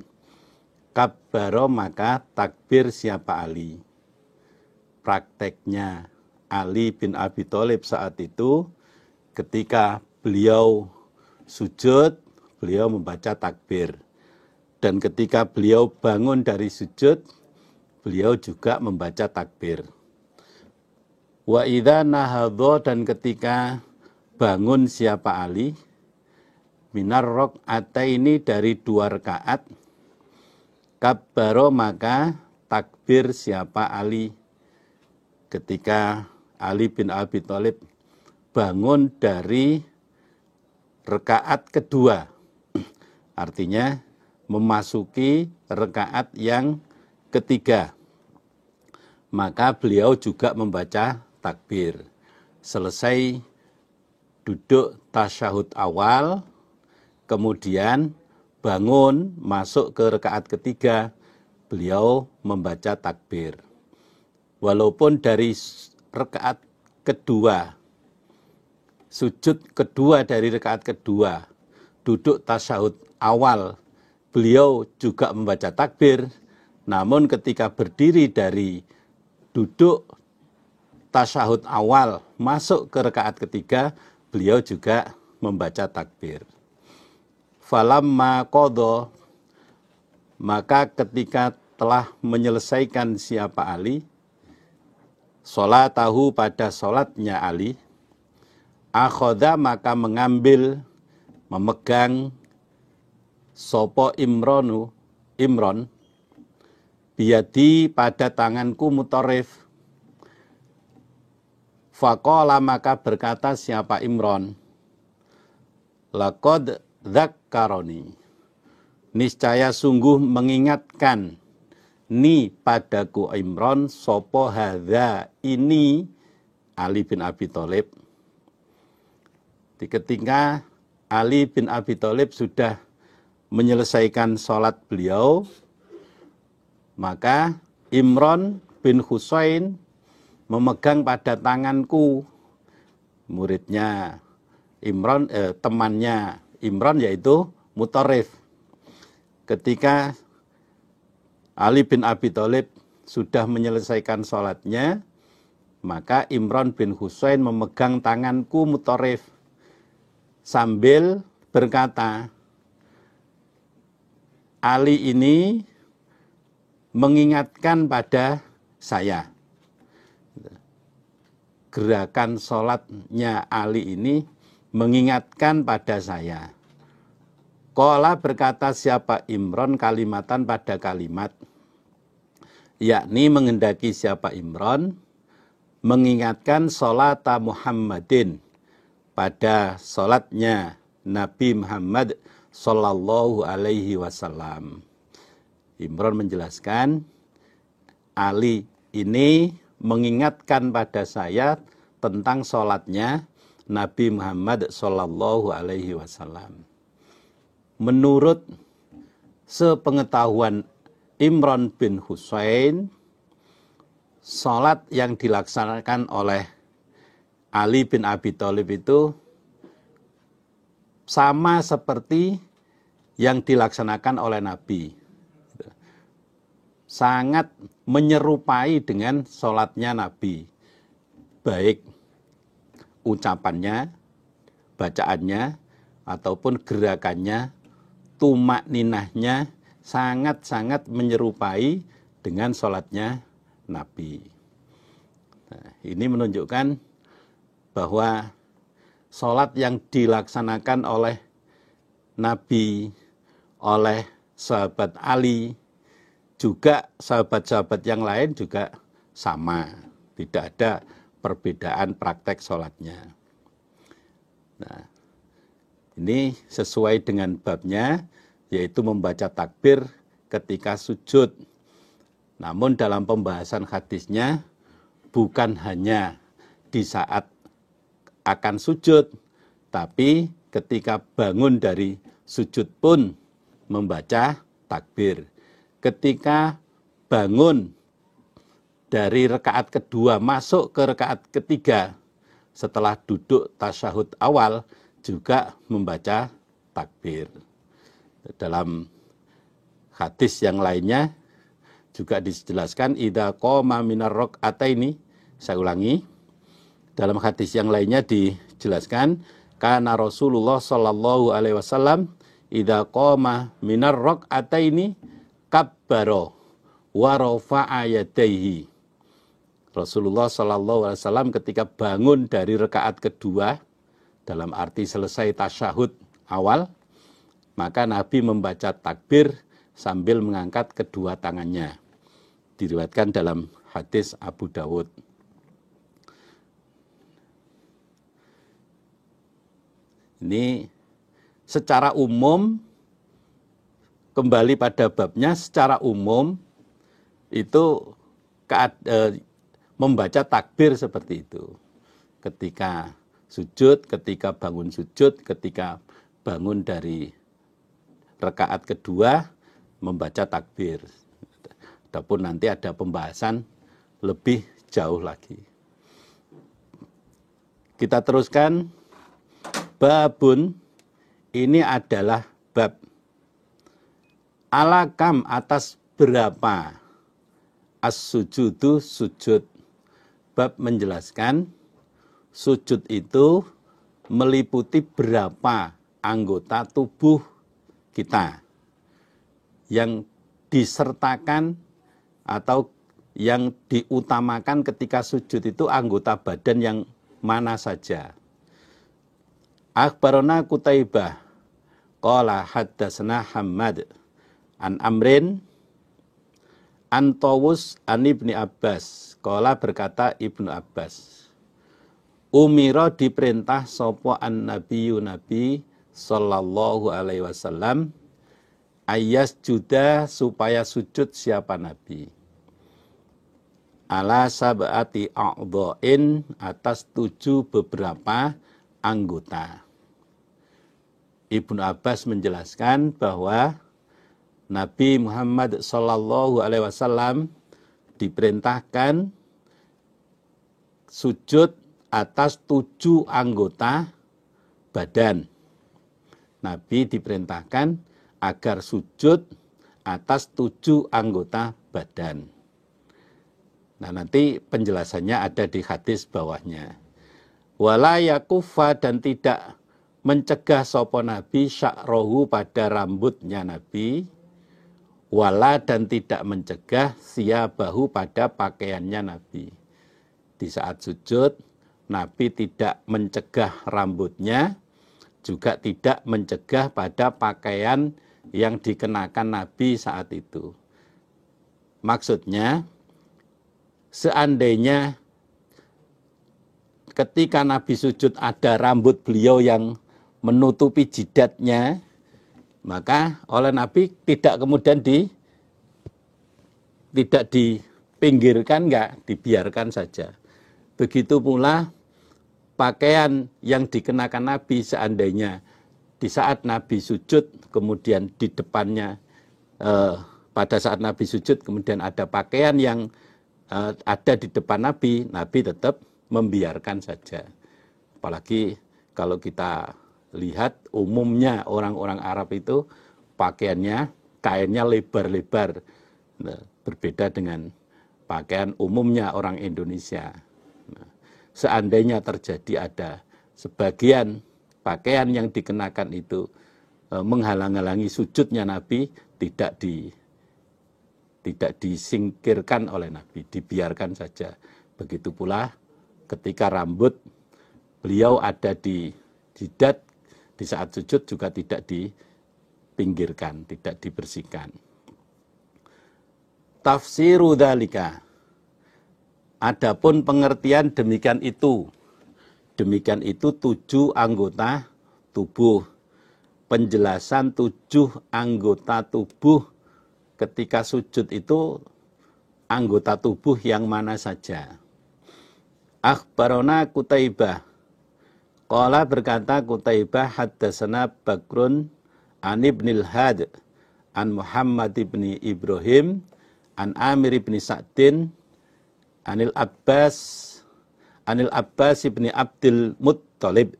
Kabbaro, maka takbir siapa Ali. Prakteknya Ali bin Abi Thalib saat itu, ketika beliau sujud, beliau membaca takbir. Dan ketika beliau bangun dari sujud, beliau juga membaca takbir. Wa idza nahadha, dan ketika bangun siapa Ali, minar raq'ataini, dari 2 rakaat, kabbaro, maka takbir siapa Ali. Ketika Ali bin Abi Thalib bangun dari rakaat kedua, artinya memasuki rakaat yang ketiga, maka beliau juga membaca takbir. Selesai duduk tasyahud awal, kemudian bangun masuk ke rakaat ketiga, beliau membaca takbir. Walaupun dari rakaat kedua, sujud kedua dari rakaat kedua, duduk tasyahud awal, beliau juga membaca takbir. Namun ketika berdiri dari duduk tasyahud awal masuk ke rakaat ketiga, beliau juga membaca takbir. Falamma qadha, maka ketika telah menyelesaikan siapa Ali, sholatahu, pada sholatnya Ali, akhadha, maka mengambil, memegang, sopo Imron, biyadi, pada tanganku Mutarrif. Faqala, maka berkata siapa Imron, laqad dzakkaroni, niscaya sungguh mengingatkan, ni padaku Imron, sopo hadza, ini Ali bin Abi Thalib. Ketika Ali bin Abi Thalib sudah menyelesaikan sholat beliau, maka Imran bin Husain memegang pada tanganku, muridnya Imran, temannya Imran yaitu Mutarrif. Ketika Ali bin Abi Thalib sudah menyelesaikan sholatnya, maka Imran bin Husain memegang tanganku Mutarrif sambil berkata, Ali ini mengingatkan pada saya. Gerakan sholatnya Ali ini mengingatkan pada saya. Qala berkata siapa Imran kalimatan pada kalimat, yakni menghendaki siapa Imran mengingatkan sholata Muhammadin pada sholatnya Nabi Muhammad Sallallahu Alaihi Wasallam. Imran menjelaskan, Ali ini mengingatkan pada saya tentang sholatnya Nabi Muhammad Sallallahu Alaihi Wasallam. Menurut sepengetahuan Imran bin Husain, sholat yang dilaksanakan oleh Ali bin Abi Thalib itu sama seperti yang dilaksanakan oleh Nabi. Sangat menyerupai dengan sholatnya Nabi. Baik ucapannya, bacaannya, ataupun gerakannya, tumak ninahnya, sangat-sangat menyerupai dengan sholatnya Nabi. Nah, ini menunjukkan bahwa sholat yang dilaksanakan oleh Nabi, oleh sahabat Ali, juga sahabat-sahabat yang lain juga sama. Tidak ada perbedaan praktek sholatnya. Nah, ini sesuai dengan babnya, yaitu membaca takbir ketika sujud. Namun dalam pembahasan hadisnya, bukan hanya di saat akan sujud, tapi ketika bangun dari sujud pun membaca takbir. Ketika bangun dari rakaat kedua masuk ke rakaat ketiga, setelah duduk tasyahud awal juga membaca takbir. Dalam hadis yang lainnya juga dijelaskan idza qama minar rak'ataini, saya ulangi. Dalam hadis yang lainnya dijelaskan kana Rasulullah sallallahu alaihi wasallam idza qama minar rak'ataini kabbara wa rafa'a yadayhi. Rasulullah sallallahu alaihi wasallam ketika bangun dari rakaat kedua, dalam arti selesai tasyahud awal, maka Nabi membaca takbir sambil mengangkat kedua tangannya. Diriwayatkan dalam hadis Abu Dawud. Ini secara umum, kembali pada babnya, secara umum itu membaca takbir seperti itu. Ketika sujud, ketika bangun sujud, ketika bangun dari rakaat kedua, membaca takbir. Adapun nanti ada pembahasan lebih jauh lagi. Kita teruskan. Babun, ini adalah bab. Alakam atas berapa as-sujudu sujud. Bab menjelaskan sujud itu meliputi berapa anggota tubuh kita yang disertakan atau yang diutamakan ketika sujud itu anggota badan yang mana saja. Akhbarana Qutaibah qala haddatsana Hammad an Amrin an Tawus an Ibni Abbas qala berkata Ibnu Abbas umira diperintah sapa an nabiyyu nabi sallallahu alaihi wasallam ayas juda supaya sujud siapa nabi ala sab'ati a'dha'in atas 7 beberapa anggota. Ibnu Abbas menjelaskan bahwa Nabi Muhammad Sallallahu Alaihi Wasallam diperintahkan sujud atas 7 anggota badan. Nabi diperintahkan agar sujud atas 7 anggota badan. Nah, nanti penjelasannya ada di hadis bawahnya. Wala yakufa, dan tidak mencegah sapa Nabi sya'rohu pada rambutnya Nabi. Wala, dan tidak mencegah siyabahu pada pakaiannya Nabi. Di saat sujud, Nabi tidak mencegah rambutnya, juga tidak mencegah pada pakaian yang dikenakan Nabi saat itu. Maksudnya, seandainya ketika Nabi sujud ada rambut beliau yang menutupi jidatnya, maka oleh Nabi tidak kemudian tidak dipinggirkan, enggak, dibiarkan saja. Begitu pula pakaian yang dikenakan Nabi, seandainya di saat Nabi sujud, kemudian di depannya, pada saat Nabi sujud, kemudian ada pakaian yang ada di depan Nabi, Nabi tetap membiarkan saja. Apalagi kalau kita lihat umumnya orang-orang Arab itu pakaiannya, kainnya lebar-lebar, nah, berbeda dengan pakaian umumnya orang Indonesia. Nah, seandainya terjadi ada sebagian pakaian yang dikenakan itu menghalang-halangi sujudnya Nabi, tidak disingkirkan oleh Nabi, dibiarkan saja. Begitu pula ketika rambut beliau ada di jidat, di saat sujud juga tidak dipinggirkan, tidak dibersihkan. Tafsiru dzalika, adapun pengertian demikian itu 7 anggota tubuh. Penjelasan 7 anggota tubuh ketika sujud itu anggota tubuh yang mana saja. Akhbarona Qutaibah, qala berkata Qutaibah, haddatsana Bakrun an Ibnil Had an Muhammad ibni Ibrahim an Amir ibni Sa'din anil Abbas ibni Abdul Muttalib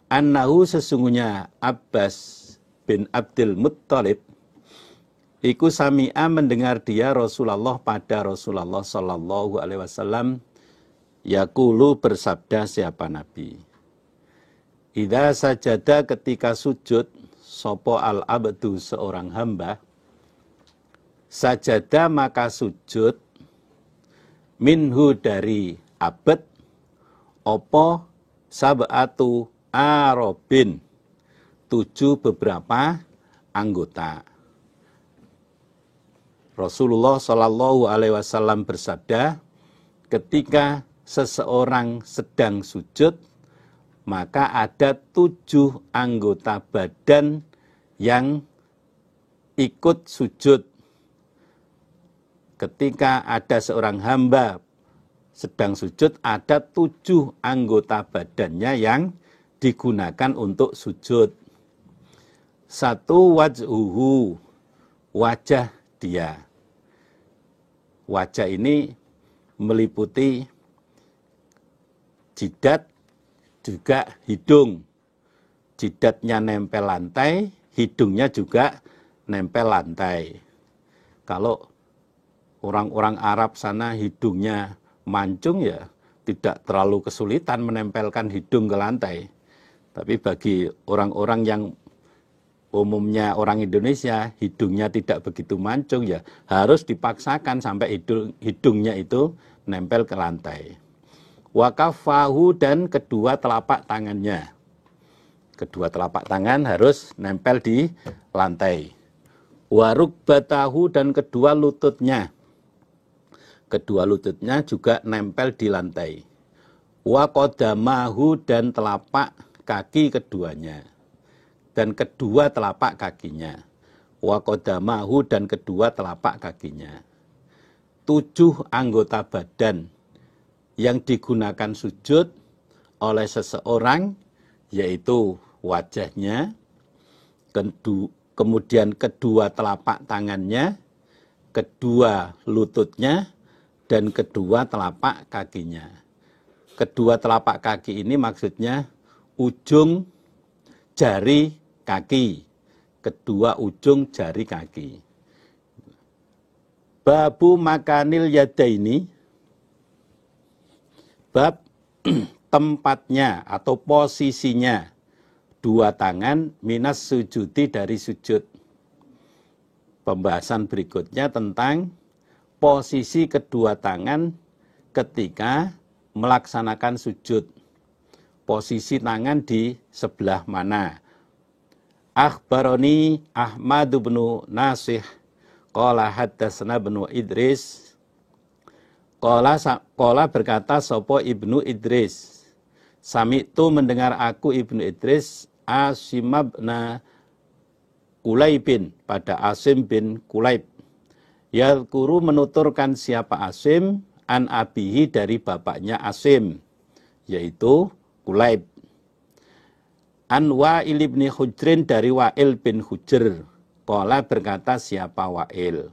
annahu, sesungguhnya Abbas bin Abdul Muttalib iku sami'a, mendengar dia Rasulullah pada Rasulullah sallallahu alaihi wasallam yaqulu, bersabda siapa Nabi, idza sajada, ketika sujud, sopo al-abdu, seorang hamba, sajada maka sujud, minhu dari abad, opo sab'atu arobin, 7 beberapa anggota. Rasulullah Shallallahu Alaihi Wasallam bersabda, ketika seseorang sedang sujud, maka ada 7 anggota badan yang ikut sujud. Ketika ada seorang hamba sedang sujud, ada 7 anggota badannya yang digunakan untuk sujud. 1 wajhuhu, wajah dia. Wajah ini meliputi jidat, juga hidung. Jidatnya nempel lantai, hidungnya juga nempel lantai. Kalau orang-orang Arab sana hidungnya mancung, ya tidak terlalu kesulitan menempelkan hidung ke lantai. Tapi bagi orang-orang yang umumnya orang Indonesia, hidungnya tidak begitu mancung, ya harus dipaksakan sampai hidungnya itu nempel ke lantai. Wakafahu, dan kedua telapak tangannya. Kedua telapak tangan harus nempel di lantai. Warukbatahu, dan kedua lututnya. Kedua lututnya juga nempel di lantai. Waqadamahu, dan telapak kaki keduanya. Dan kedua telapak kakinya. Waqadamahu, dan kedua telapak kakinya. 7 anggota badan yang digunakan sujud oleh seseorang, yaitu wajahnya, kemudian kedua telapak tangannya, kedua lututnya, dan kedua telapak kakinya. kedua telapak kaki ini maksudnya ujung jari kaki. Kedua ujung jari kaki. Babu makanil yadaini, bab tempatnya atau posisinya dua tangan minas sujudi dari sujud. Pembahasan berikutnya tentang posisi kedua tangan ketika melaksanakan sujud. Posisi tangan di sebelah mana? Akhbaroni Ahmad bin Nasih qala haddatsana Ibnu Idris qala berkata sapa Ibnu Idris sami'tu mendengar aku Ibnu Idris Asim bin Kulaibin pada Asim bin Kulaib yadhkuru menuturkan siapa Asim an abihi dari bapaknya Asim yaitu Kulaib an Wa'il bin Hujrin dari Wa'il bin Hujr. Qala berkata siapa Wa'il.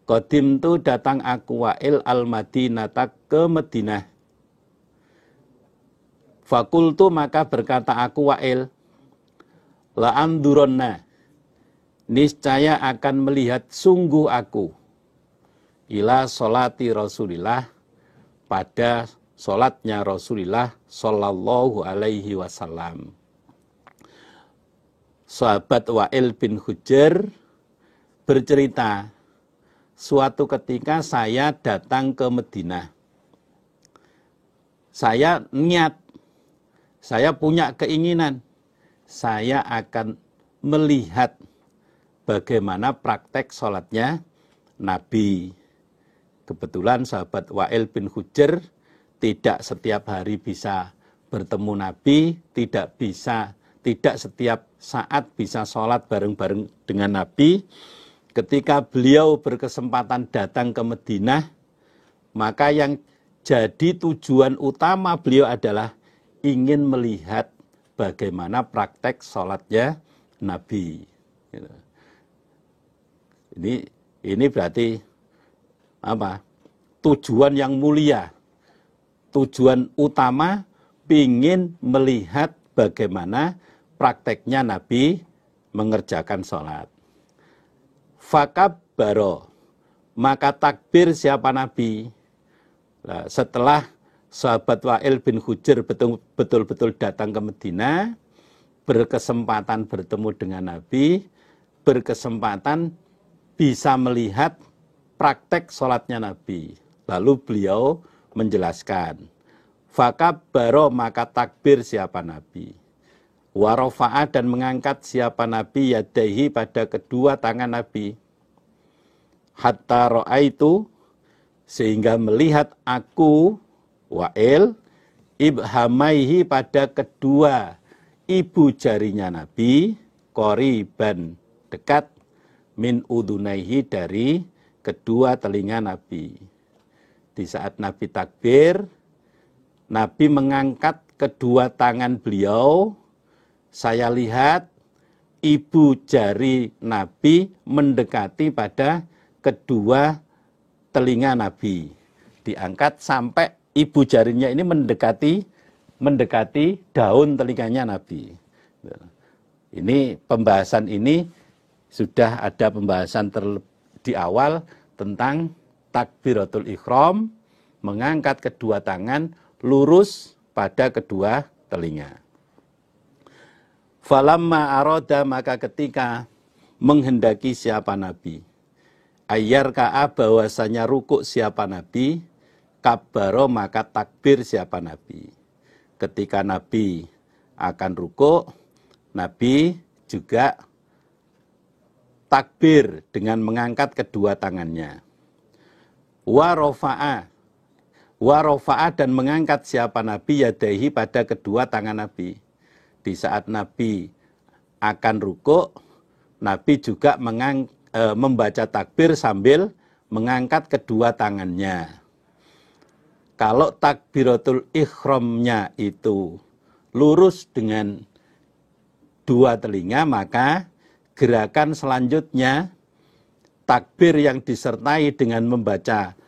Qadimtu datang aku Wa'il al-Madinata ke Madinah. Fakultu maka berkata aku Wa'il. La'anduronna. Niscaya akan melihat sungguh aku. Ila sholati Rasulillah. Pada sholatnya Rasulullah sallallahu alaihi wasallam. Sahabat Wa'il bin Hujr bercerita, suatu ketika saya datang ke Madinah. Saya niat, saya punya keinginan, saya akan melihat bagaimana praktek sholatnya Nabi. Kebetulan sahabat Wa'il bin Hujr tidak setiap hari bisa bertemu Nabi, tidak setiap saat bisa sholat bareng-bareng dengan Nabi. Ketika beliau berkesempatan datang ke Madinah, maka yang jadi tujuan utama beliau adalah ingin melihat bagaimana praktek sholatnya Nabi. Ini berarti apa? Tujuan yang mulia. Tujuan utama ingin melihat bagaimana prakteknya Nabi mengerjakan sholat. Fakabbaro, maka takbir siapa Nabi. Nah, setelah sahabat Wa'il bin Hujr betul-betul datang ke Madinah, berkesempatan bertemu dengan Nabi, berkesempatan bisa melihat praktek sholatnya Nabi. Lalu beliau menjelaskan, fakabbaro maka takbir siapa Nabi. Warofa'a dan mengangkat siapa Nabi yadaihi pada kedua tangan Nabi. Hatta ro'aitu sehingga melihat aku Wa'il ibhamaihi pada kedua ibu jarinya Nabi qoriban dekat min udunaihi dari kedua telinga Nabi. Di saat Nabi takbir, Nabi mengangkat kedua tangan beliau. Saya lihat ibu jari Nabi mendekati pada kedua telinga Nabi. Diangkat sampai ibu jarinya ini mendekati daun telinganya Nabi. Ini pembahasan ini sudah ada pembahasan di awal tentang takbiratul ihram, mengangkat kedua tangan lurus pada kedua telinga. Falamma aroda maka ketika menghendaki siapa Nabi, ayyar ka'a bahwasanya rukuk siapa Nabi, kabbaro maka takbir siapa Nabi. Ketika Nabi akan rukuk, Nabi juga takbir dengan mengangkat kedua tangannya. Wa rofa'a dan mengangkat siapa Nabi yadaihi pada kedua tangan Nabi. Di saat Nabi akan rukuk, Nabi juga membaca takbir sambil mengangkat kedua tangannya. Kalau takbiratul ihramnya itu lurus dengan dua telinga, maka gerakan selanjutnya takbir yang disertai dengan membaca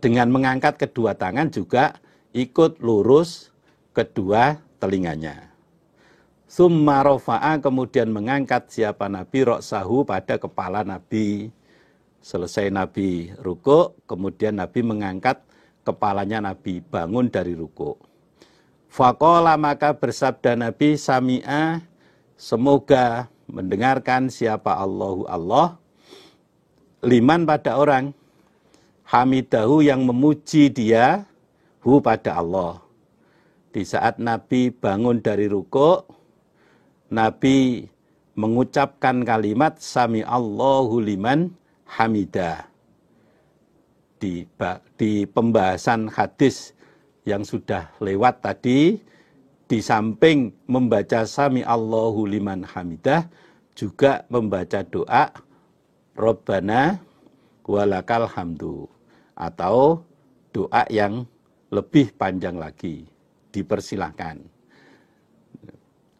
dengan mengangkat kedua tangan juga ikut lurus kedua telinganya. Summa rafa'a, kemudian mengangkat siapa Nabi ra'sahu, pada kepala Nabi. Selesai Nabi rukuk, kemudian Nabi mengangkat kepalanya Nabi, bangun dari rukuk. Faqala, maka bersabda Nabi, sami'a, semoga mendengarkan siapa Allahu Allah, liman pada orang, hamidahu yang memuji dia, hu pada Allah. Di saat Nabi bangun dari rukuk, Nabi mengucapkan kalimat sami Allahu liman hamidah. Di pembahasan hadis yang sudah lewat tadi, di samping membaca sami Allahu liman hamidah, juga membaca doa Rabbana walakal hamdu, atau doa yang lebih panjang lagi, dipersilahkan.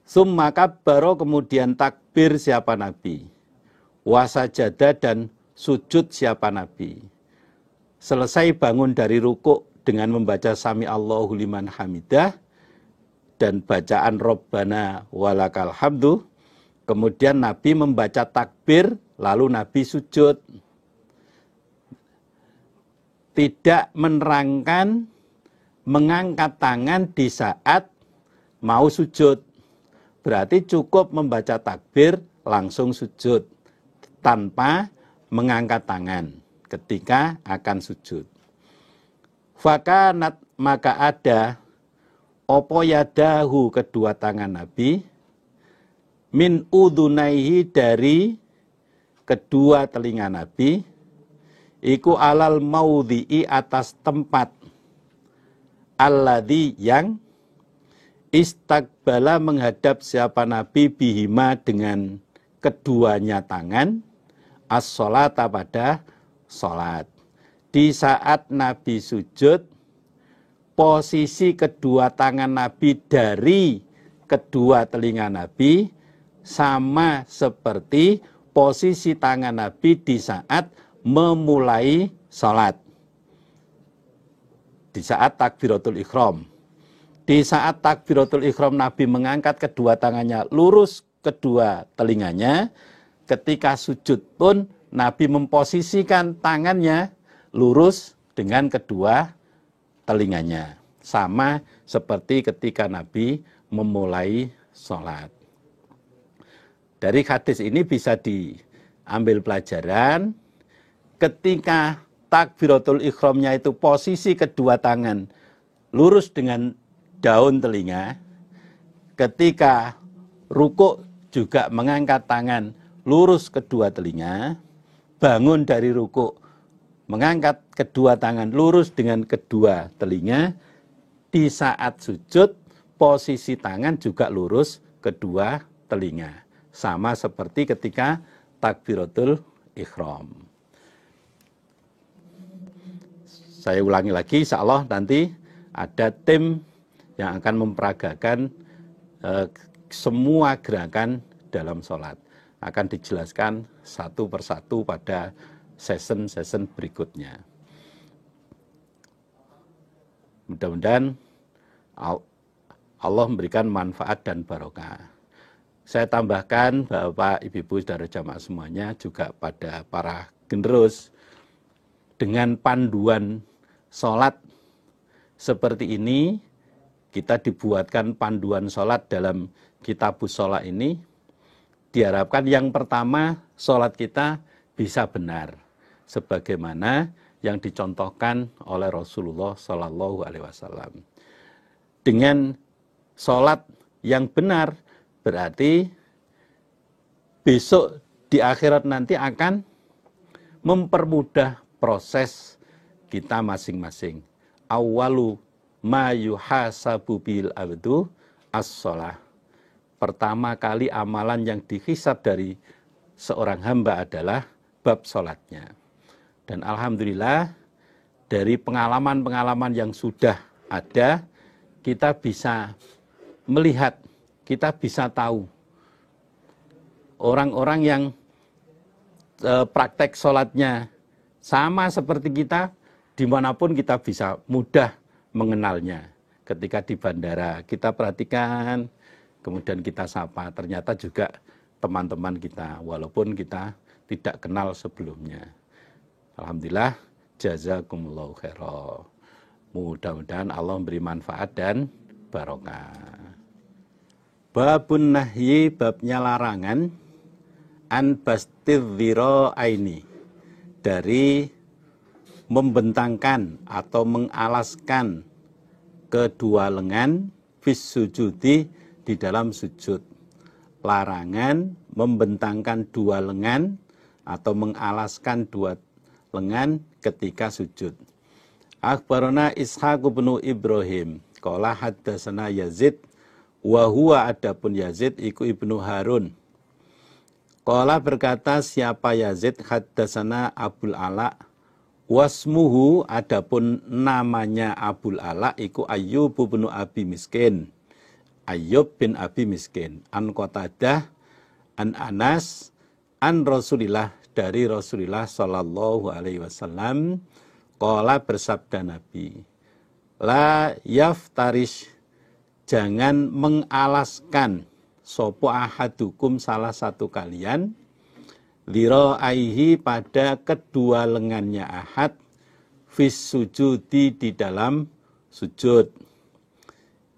Summa kabbaro, kemudian takbir siapa Nabi, wasajada, dan sujud siapa Nabi. Selesai bangun dari rukuk dengan membaca sami Allahu liman hamidah dan bacaan Rabbana walakal hamdu, kemudian Nabi membaca takbir, lalu Nabi sujud. Tidak menerangkan mengangkat tangan di saat mau sujud. Berarti cukup membaca takbir langsung sujud tanpa mengangkat tangan ketika akan sujud. Fakanat, maka ada opo yadahu, kedua tangan Nabi, min udunaihi, dari kedua telinga Nabi, iku alal maudhi'i, atas tempat, alladhi, yang istaqbala, menghadap siapa Nabi, bihima, dengan keduanya tangan, as-sholata, pada sholat. Di saat Nabi sujud, posisi kedua tangan Nabi dari kedua telinga Nabi sama seperti posisi tangan Nabi di saat memulai sholat, di saat takbiratul ihram. Di saat takbiratul ihram Nabi mengangkat kedua tangannya lurus kedua telinganya. Ketika sujud pun Nabi memposisikan tangannya lurus dengan kedua telinganya. Sama seperti ketika Nabi memulai sholat. Dari hadis ini bisa diambil pelajaran, ketika takbiratul ihramnya itu posisi kedua tangan lurus dengan daun telinga, ketika rukuk juga mengangkat tangan lurus kedua telinga, bangun dari rukuk mengangkat kedua tangan lurus dengan kedua telinga, di saat sujud posisi tangan juga lurus kedua telinga, sama seperti ketika takbiratul ihram. Saya ulangi lagi, insya Allah nanti ada tim yang akan memperagakan semua gerakan dalam sholat. Akan dijelaskan satu persatu pada session-session berikutnya. Mudah-mudahan Allah memberikan manfaat dan barokah. Saya tambahkan Bapak, Ibu, saudara jamaah semuanya, juga pada para generus, dengan panduan sholat seperti ini, kita dibuatkan panduan sholat dalam Kitabus Sholat ini, diharapkan yang pertama sholat kita bisa benar, sebagaimana yang dicontohkan oleh Rasulullah Shallallahu Alaihi Wasallam. Dengan sholat yang benar, berarti besok di akhirat nanti akan mempermudah proses kita masing-masing. Awwalu ma yuhasabu bil abdu as-shalah. Pertama kali amalan yang dihisab dari seorang hamba adalah bab sholatnya. Dan alhamdulillah dari pengalaman-pengalaman yang sudah ada, kita bisa melihat, kita bisa tahu orang-orang yang praktek sholatnya sama seperti kita, dimanapun kita bisa mudah mengenalnya. Ketika di bandara kita perhatikan, kemudian kita sapa, ternyata juga teman-teman kita, walaupun kita tidak kenal sebelumnya. Alhamdulillah, jazakumullahu khairan. Mudah-mudahan Allah memberi manfaat dan barokah. Babun nahyi, babnya larangan, an bastidhiro aini, dari membentangkan atau mengalaskan kedua lengan fis sujudi, di dalam sujud. Larangan membentangkan dua lengan atau mengalaskan dua lengan ketika sujud. Akhbarana Ishaq bin Ibrahim qala haddatsana Yazid wa huwa, adapun Yazid iku Ibnu Harun. Qala berkata siapa Yazid, haddatsana Abul Ala, wasmuhu, adapun namanya Abul Ala iku Ayyub bin Abi Miskin. Ayyub bin Abi Miskin, an Qatadah, an Anas, an Rasulillah, dari Rasulullah sallallahu alaihi wasallam, qala, bersabda Nabi, la yaftarish, jangan mengalaskan sopo ahadukum, salah satu kalian, dhira'aihi, pada kedua lengannya ahad, fis sujudi, di dalam sujud.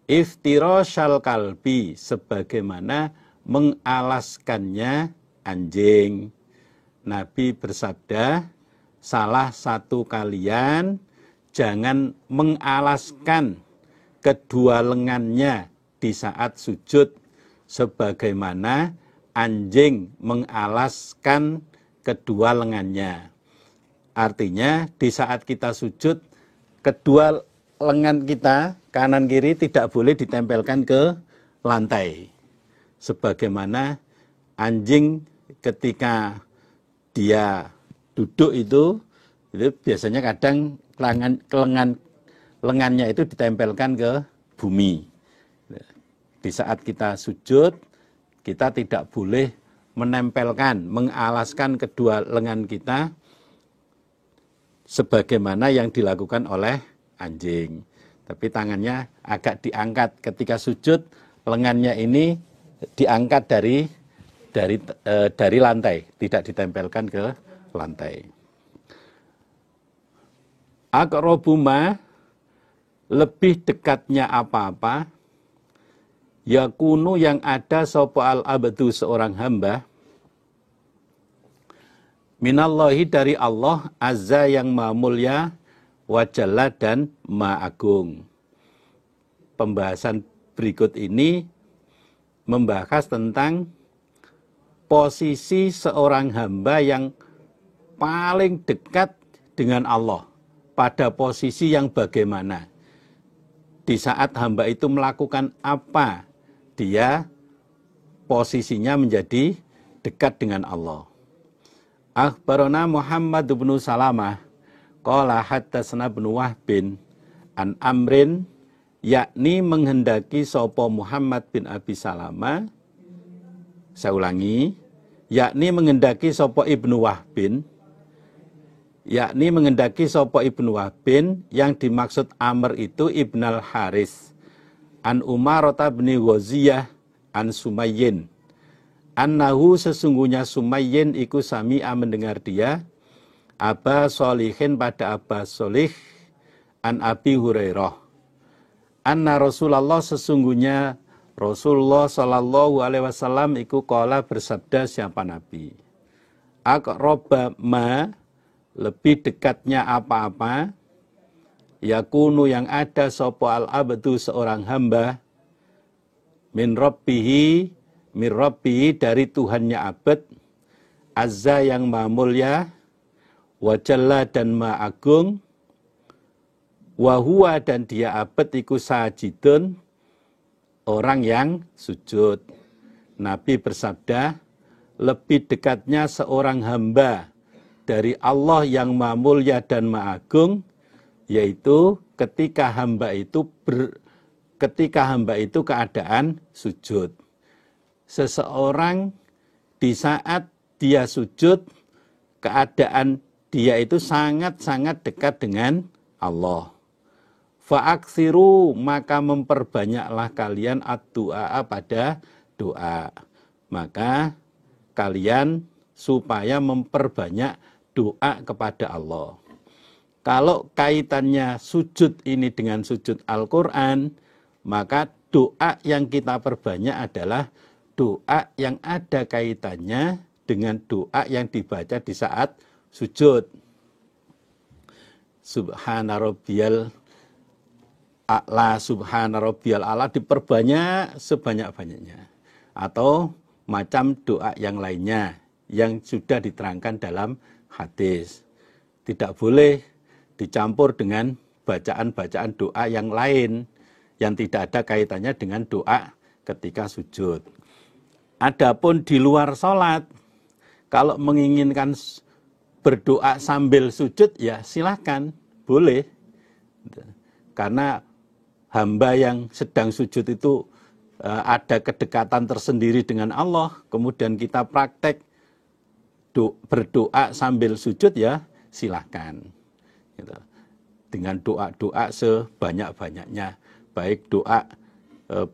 Iftirashal kalbi, sebagaimana mengalaskannya anjing. Nabi bersabda, salah satu kalian jangan mengalaskan kedua lengannya di saat sujud sebagaimana anjing mengalaskan kedua lengannya. Artinya di saat kita sujud, kedua lengan kita kanan kiri tidak boleh ditempelkan ke lantai. Sebagaimana anjing ketika dia duduk itu biasanya kadang lengannya itu ditempelkan ke bumi. Di saat kita sujud, kita tidak boleh menempelkan, mengalaskan kedua lengan kita sebagaimana yang dilakukan oleh anjing. Tapi tangannya agak diangkat ketika sujud, lengannya ini diangkat dari lantai, tidak ditempelkan ke lantai. Aqrabuma, lebih dekatnya apa-apa, yakunu, yang ada sopo al-abdu, seorang hamba, minallahi, dari Allah, azza, yang maha mulia, wa jalla, dan maha agung. Pembahasan berikut ini membahas tentang posisi seorang hamba yang paling dekat dengan Allah. Pada posisi yang bagaimana? Di saat hamba itu melakukan apa, dia posisinya menjadi dekat dengan Allah. Akhbarana Muhammad bin Salamah qala haddatsana bin Wahbin an Amrin, yakni menghendaki sapa Muhammad bin Abi Salamah. Saya ulangi, yakni menghendaki sapa Ibnu Wahbin, yakni menghendaki sapa Ibnu Wahbin, yang dimaksud Amr itu Ibnul Haris, an Umarata bin Ghaziyah, an Sumayyin, annahu, sesungguhnya Sumayyin iku sami'a, mendengar dia, Aba Sholihin, pada Aba Sholih, an Abi Hurairah, anna Rasulullah, sesungguhnya Rasulullah sallallahu alaihi wasallam iku qala, bersabda siapa Nabi, aqraba ma, lebih dekatnya apa-apa, yakunu, yang ada sopo al-abdu, seorang hamba, min rabbihi, dari Tuhannya abad, azza, yang maha mulia, wa jalla, dan maha agung, wa huwa, dan dia abad iku sajidun, orang yang sujud. Nabi bersabda, lebih dekatnya seorang hamba dari Allah yang maha mulia dan maha agung, yaitu ketika hamba itu keadaan sujud. Seseorang di saat dia sujud, keadaan dia itu sangat-sangat dekat dengan Allah. Fa'aksiru, maka memperbanyaklah kalian ad-du'a pada doa. Maka kalian supaya memperbanyak doa kepada Allah. Kalau kaitannya sujud ini dengan sujud Al-Quran, maka doa yang kita perbanyak adalah doa yang ada kaitannya dengan doa yang dibaca di saat sujud. Subhana rabbiyal a'la, subhana rabbiyal a'la diperbanyak sebanyak-banyaknya. Atau macam doa yang lainnya yang sudah diterangkan dalam hadis. Tidak boleh dicampur dengan bacaan-bacaan doa yang lain yang tidak ada kaitannya dengan doa ketika sujud. Adapun di luar sholat, kalau menginginkan berdoa sambil sujud, ya silakan, boleh. Karena hamba yang sedang sujud itu ada kedekatan tersendiri dengan Allah, kemudian kita praktek berdoa sambil sujud, ya silakan. Dengan doa-doa sebanyak-banyaknya, baik doa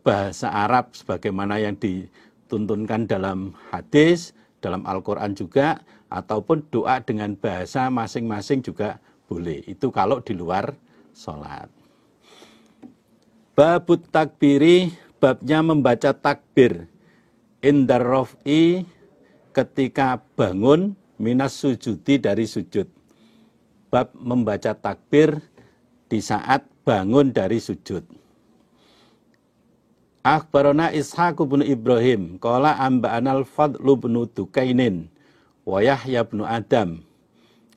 bahasa Arab sebagaimana yang dituntunkan dalam hadis, dalam Al-Quran juga, ataupun doa dengan bahasa masing-masing juga boleh. Itu kalau di luar sholat. Babut takbiri, babnya membaca takbir. Indar rof'i, ketika bangun, minas sujudi, dari sujud. Bab membaca takbir di saat bangun dari sujud. Akhbarana Ishaq bin Ibrahim qala amba'ana al-Fadlu bin Dukainin wa Yahya bin Adam.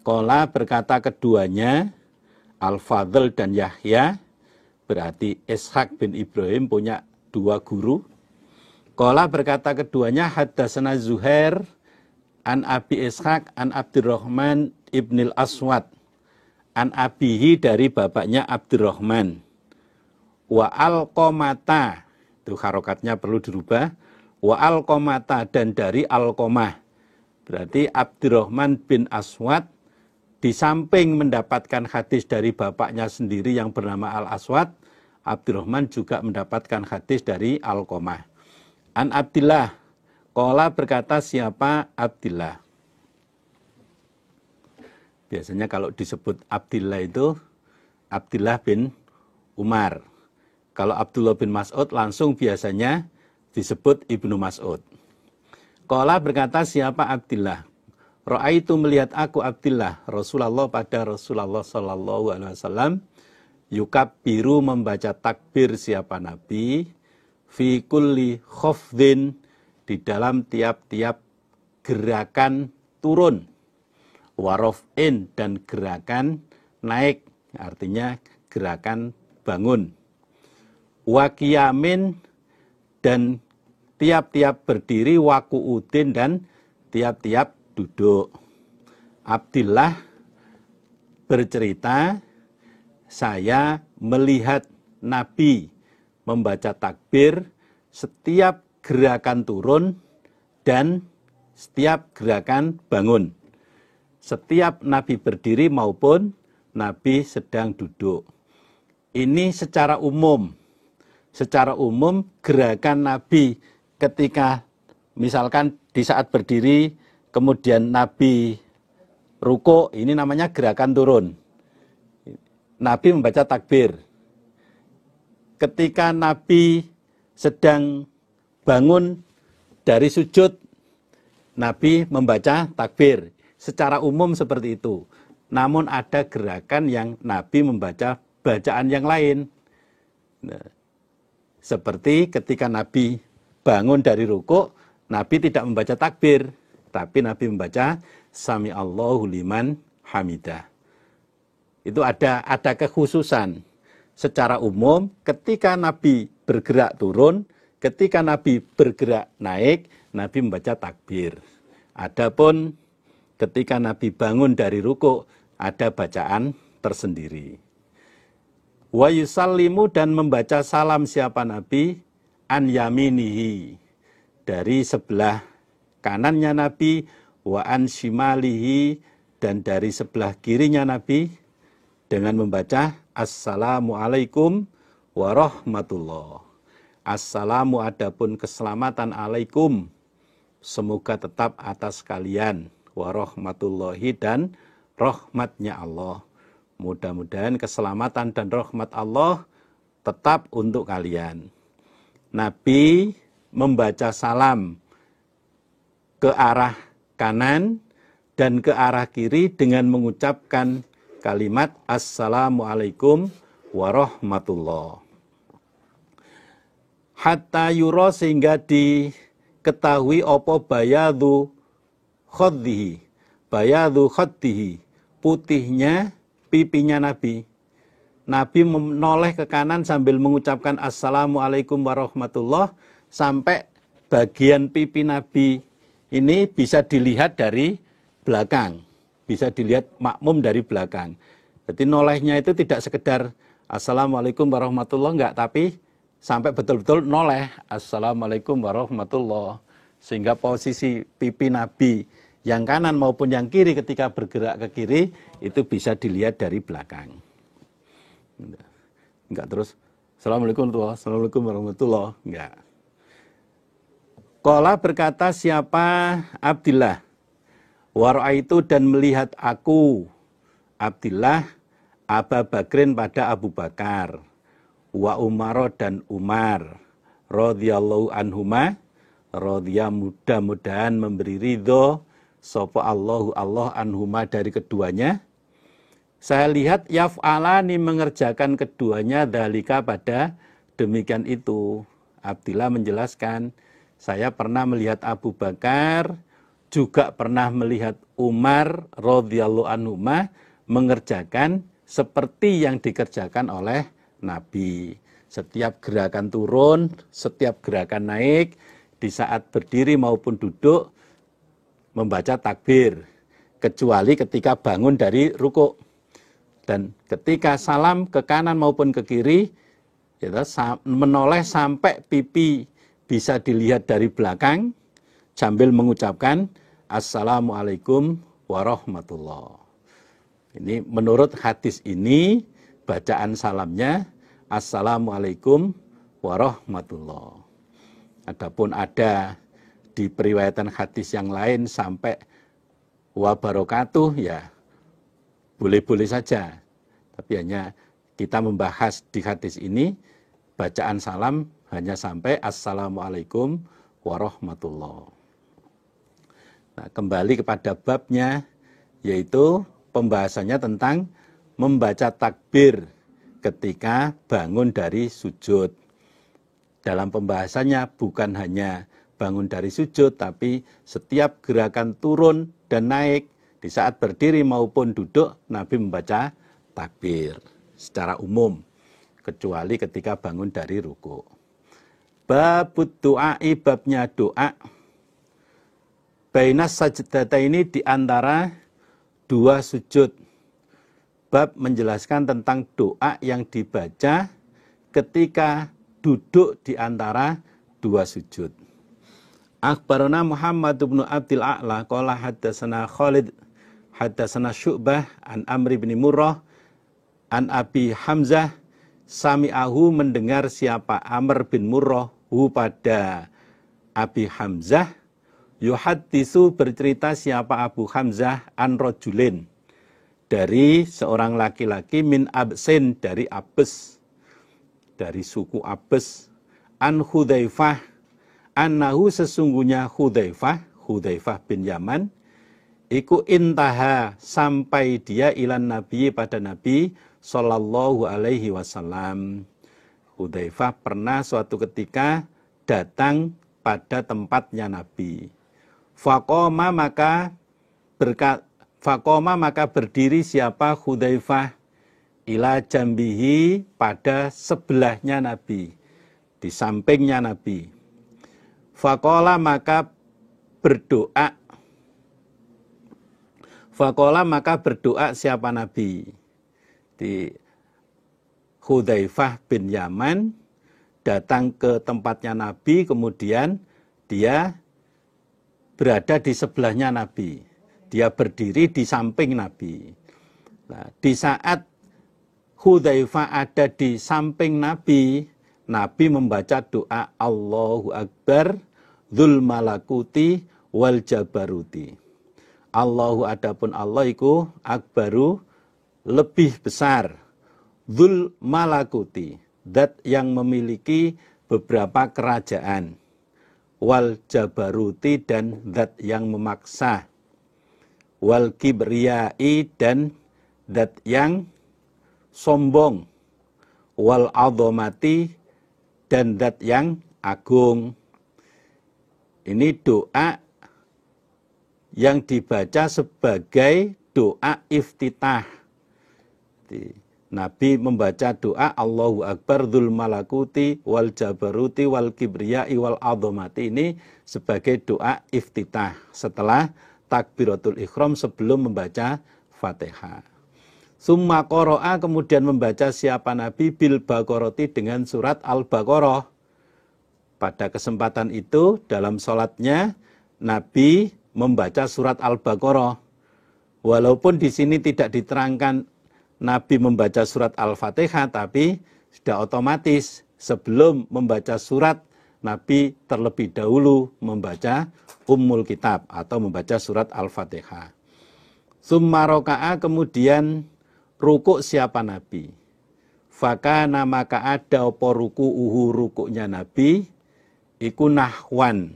Qala, berkata keduanya, Al-Fadl dan Yahya, berarti Ishaq bin Ibrahim punya dua guru. Qala, berkata keduanya, haddatsana Zuhair an Abi Ishaq an Abdurrahman ibnil Aswad an abihi, dari bapaknya Abdurrahman. Wa Alqamata, itu harokatnya perlu dirubah. Wa Alqamata, dan dari Alqamah. Berarti Abdurrahman bin Aswad di samping mendapatkan hadis dari bapaknya sendiri yang bernama Al-Aswad, Abdurrahman juga mendapatkan hadis dari Alqamah. An Abdillah, qala, berkata siapa Abdillah. Biasanya kalau disebut Abdillah itu Abdillah bin Umar. Kalau Abdullah bin Mas'ud langsung biasanya disebut Ibnu Mas'ud. Qala, berkata siapa Abdillah. Ra'aitu, melihat aku Abdillah, Rasulullah, pada Rasulullah sallallahu alaihi wasallam, yukabbiru, membaca takbir siapa Nabi, fi kulli khafdin, di dalam tiap-tiap gerakan turun. Warof'in, dan gerakan naik, artinya gerakan bangun. Waqiyamin, dan tiap-tiap berdiri. Waqu'udin, dan tiap-tiap duduk. Abdillah bercerita, saya melihat Nabi membaca takbir setiap gerakan turun dan setiap gerakan bangun. Setiap Nabi berdiri maupun Nabi sedang duduk. Ini secara umum. Secara umum gerakan Nabi ketika misalkan di saat berdiri, kemudian Nabi ruku, ini namanya gerakan turun. Nabi membaca takbir. Ketika Nabi sedang bangun dari sujud, Nabi membaca takbir. Secara umum seperti itu. Namun ada gerakan yang Nabi membaca bacaan yang lain. Nah, seperti ketika Nabi bangun dari ruku, Nabi tidak membaca takbir, tapi Nabi membaca Sami Allahu liman hamidah. Itu ada kekhususan. Secara umum ketika Nabi bergerak turun, ketika Nabi bergerak naik, Nabi membaca takbir. Adapun ketika Nabi bangun dari ruku, ada bacaan tersendiri. Wa yusallimu, dan membaca salam siapa Nabi, an yaminihi, dari sebelah kanannya Nabi, wa an shimalihi, dan dari sebelah kirinya Nabi, dengan membaca Assalamualaikum warahmatullah. Assalamu adapun keselamatan alaikum, semoga tetap atas kalian, warahmatullahi dan rahmatnya Allah. Mudah-mudahan keselamatan dan rahmat Allah tetap untuk kalian. Nabi membaca salam ke arah kanan dan ke arah kiri dengan mengucapkan kalimat Assalamualaikum warahmatullah. Hatta yuro, sehingga diketahui apa bayadu khaddihi, putihnya pipinya Nabi. Nabi menoleh ke kanan sambil mengucapkan Assalamualaikum warahmatullah, sampai bagian pipi Nabi ini bisa dilihat dari belakang. Bisa dilihat makmum dari belakang. Jadi nolehnya itu tidak sekedar Assalamualaikum warahmatullah, enggak, tapi sampai betul-betul noleh Assalamualaikum warahmatullah. Sehingga posisi pipi Nabi yang kanan maupun yang kiri ketika bergerak ke kiri itu bisa dilihat dari belakang. Enggak terus Assalamualaikum warahmatullah, enggak. Qala, berkata siapa Abdillah, wara'aitu, dan melihat aku Abdillah Aba Bakrin pada Abu Bakar, wa Umar dan Umar, radhiyallahu anhuma, radhiya mudah-mudahan memberi ridho sapa Allahu Allah anhuma dari keduanya. Saya lihat yaf'alani mengerjakan keduanya dalika pada demikian itu. Abdillah menjelaskan, saya pernah melihat Abu Bakar, juga pernah melihat Umar radhiyallahu anhuma mengerjakan seperti yang dikerjakan oleh Nabi. Setiap gerakan turun, setiap gerakan naik, di saat berdiri maupun duduk, membaca takbir. Kecuali ketika bangun dari rukuk. Dan ketika salam ke kanan maupun ke kiri, menoleh sampai pipi bisa dilihat dari belakang, sambil mengucapkan Assalamualaikum warahmatullah. Ini menurut hadis ini, bacaan salamnya Assalamualaikum warahmatullah. Adapun ada di periwayatan hadis yang lain sampai wa barakatuh, ya boleh-boleh saja. Tapi hanya kita membahas di hadis ini, bacaan salam hanya sampai Assalamualaikum warahmatullah. Nah, kembali kepada babnya, yaitu pembahasannya tentang membaca takbir ketika bangun dari sujud. Dalam pembahasannya bukan hanya bangun dari sujud, tapi setiap gerakan turun dan naik, di saat berdiri maupun duduk, Nabi membaca takbir secara umum, kecuali ketika bangun dari ruku. Babut du'ai, babnya doa. Bainas sajdata, ini diantara dua sujud. Bab menjelaskan tentang doa yang dibaca ketika duduk di antara dua sujud. Akhbarana Muhammad bin Abdul A'la qala haddatsana Khalid haddatsana Syu'bah an Amr bin Murrah an Abi Hamzah, sami'ahu, mendengar siapa Amr bin Murrah hu pada Abi Hamzah, yuhaddisu, bercerita siapa Abu Hamzah, an rajulin, dari seorang laki-laki, min Absin, dari Abes, dari suku Abes, an Hudzaifah, annahu, sesungguhnya Hudzaifah bin Yaman, iku intaha, sampai dia ilan Nabi, pada Nabi sallallahu alaihi wasallam. Hudzaifah pernah suatu ketika datang pada tempatnya Nabi. Faqoma, maka berdiri siapa Hudzaifah ila jambihi, pada sebelahnya Nabi, di sampingnya Nabi. Faqala, maka berdoa siapa Nabi. Di Hudzaifah bin Yaman datang ke tempatnya Nabi, kemudian dia berada di sebelahnya Nabi. Dia berdiri di samping Nabi. Nah, di saat Hudzaifah ada di samping Nabi. Nabi membaca doa Allahu Akbar dzul malakuti wal jabaruti. Allahu adapun Allah iku akbaru lebih besar. Dzul malakuti, zat yang memiliki beberapa kerajaan. Wal jabaruti, dan zat yang memaksa. Wal kibriyai, dan zat yang sombong. Wal azamati, dan zat yang agung. Ini doa yang dibaca sebagai doa iftitah. Nabi membaca doa Allahu Akbar dzul malakuti wal jabaruti wal kibriyai wal azamati ini sebagai doa iftitah setelah takbiratul ihram sebelum membaca Fatihah. Summa qara'a, kemudian membaca siapa Nabi bil Baqarati dengan surat Al-Baqarah. Pada kesempatan itu dalam sholatnya Nabi membaca surat Al-Baqarah. Walaupun di sini tidak diterangkan Nabi membaca surat Al-Fatihah, tapi sudah otomatis sebelum membaca surat, Nabi terlebih dahulu membaca Ummul Kitab atau membaca surat Al-Fatihah. Summa roka'a, kemudian rukuk siapa Nabi. Fakana, maka ada apa ruku'uhu, rukuknya Nabi, iku nahwan,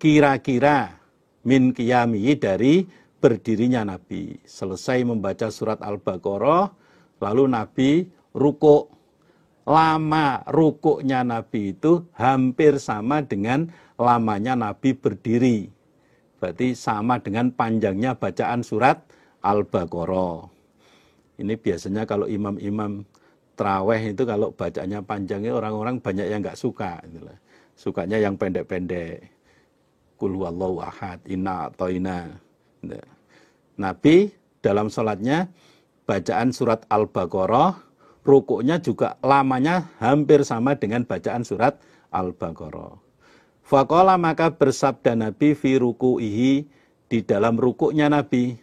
kira-kira min qiyamihi, dari berdirinya Nabi. Selesai membaca surat Al-Baqarah, lalu Nabi rukuk. Lama rukuknya Nabi itu hampir sama dengan lamanya Nabi berdiri. Berarti sama dengan panjangnya bacaan surat Al-Baqarah. Ini biasanya kalau imam-imam traweh itu kalau bacanya panjangnya orang-orang banyak yang nggak suka. Sukanya yang pendek-pendek. Qul huwallahu ahad, inna a'thaina. Nabi dalam sholatnya bacaan surat Al-Baqarah, rukuknya juga lamanya hampir sama dengan bacaan surat Al-Baqarah. Faqala, maka bersabda Nabi fi ruku'ihi, di dalam rukuknya Nabi,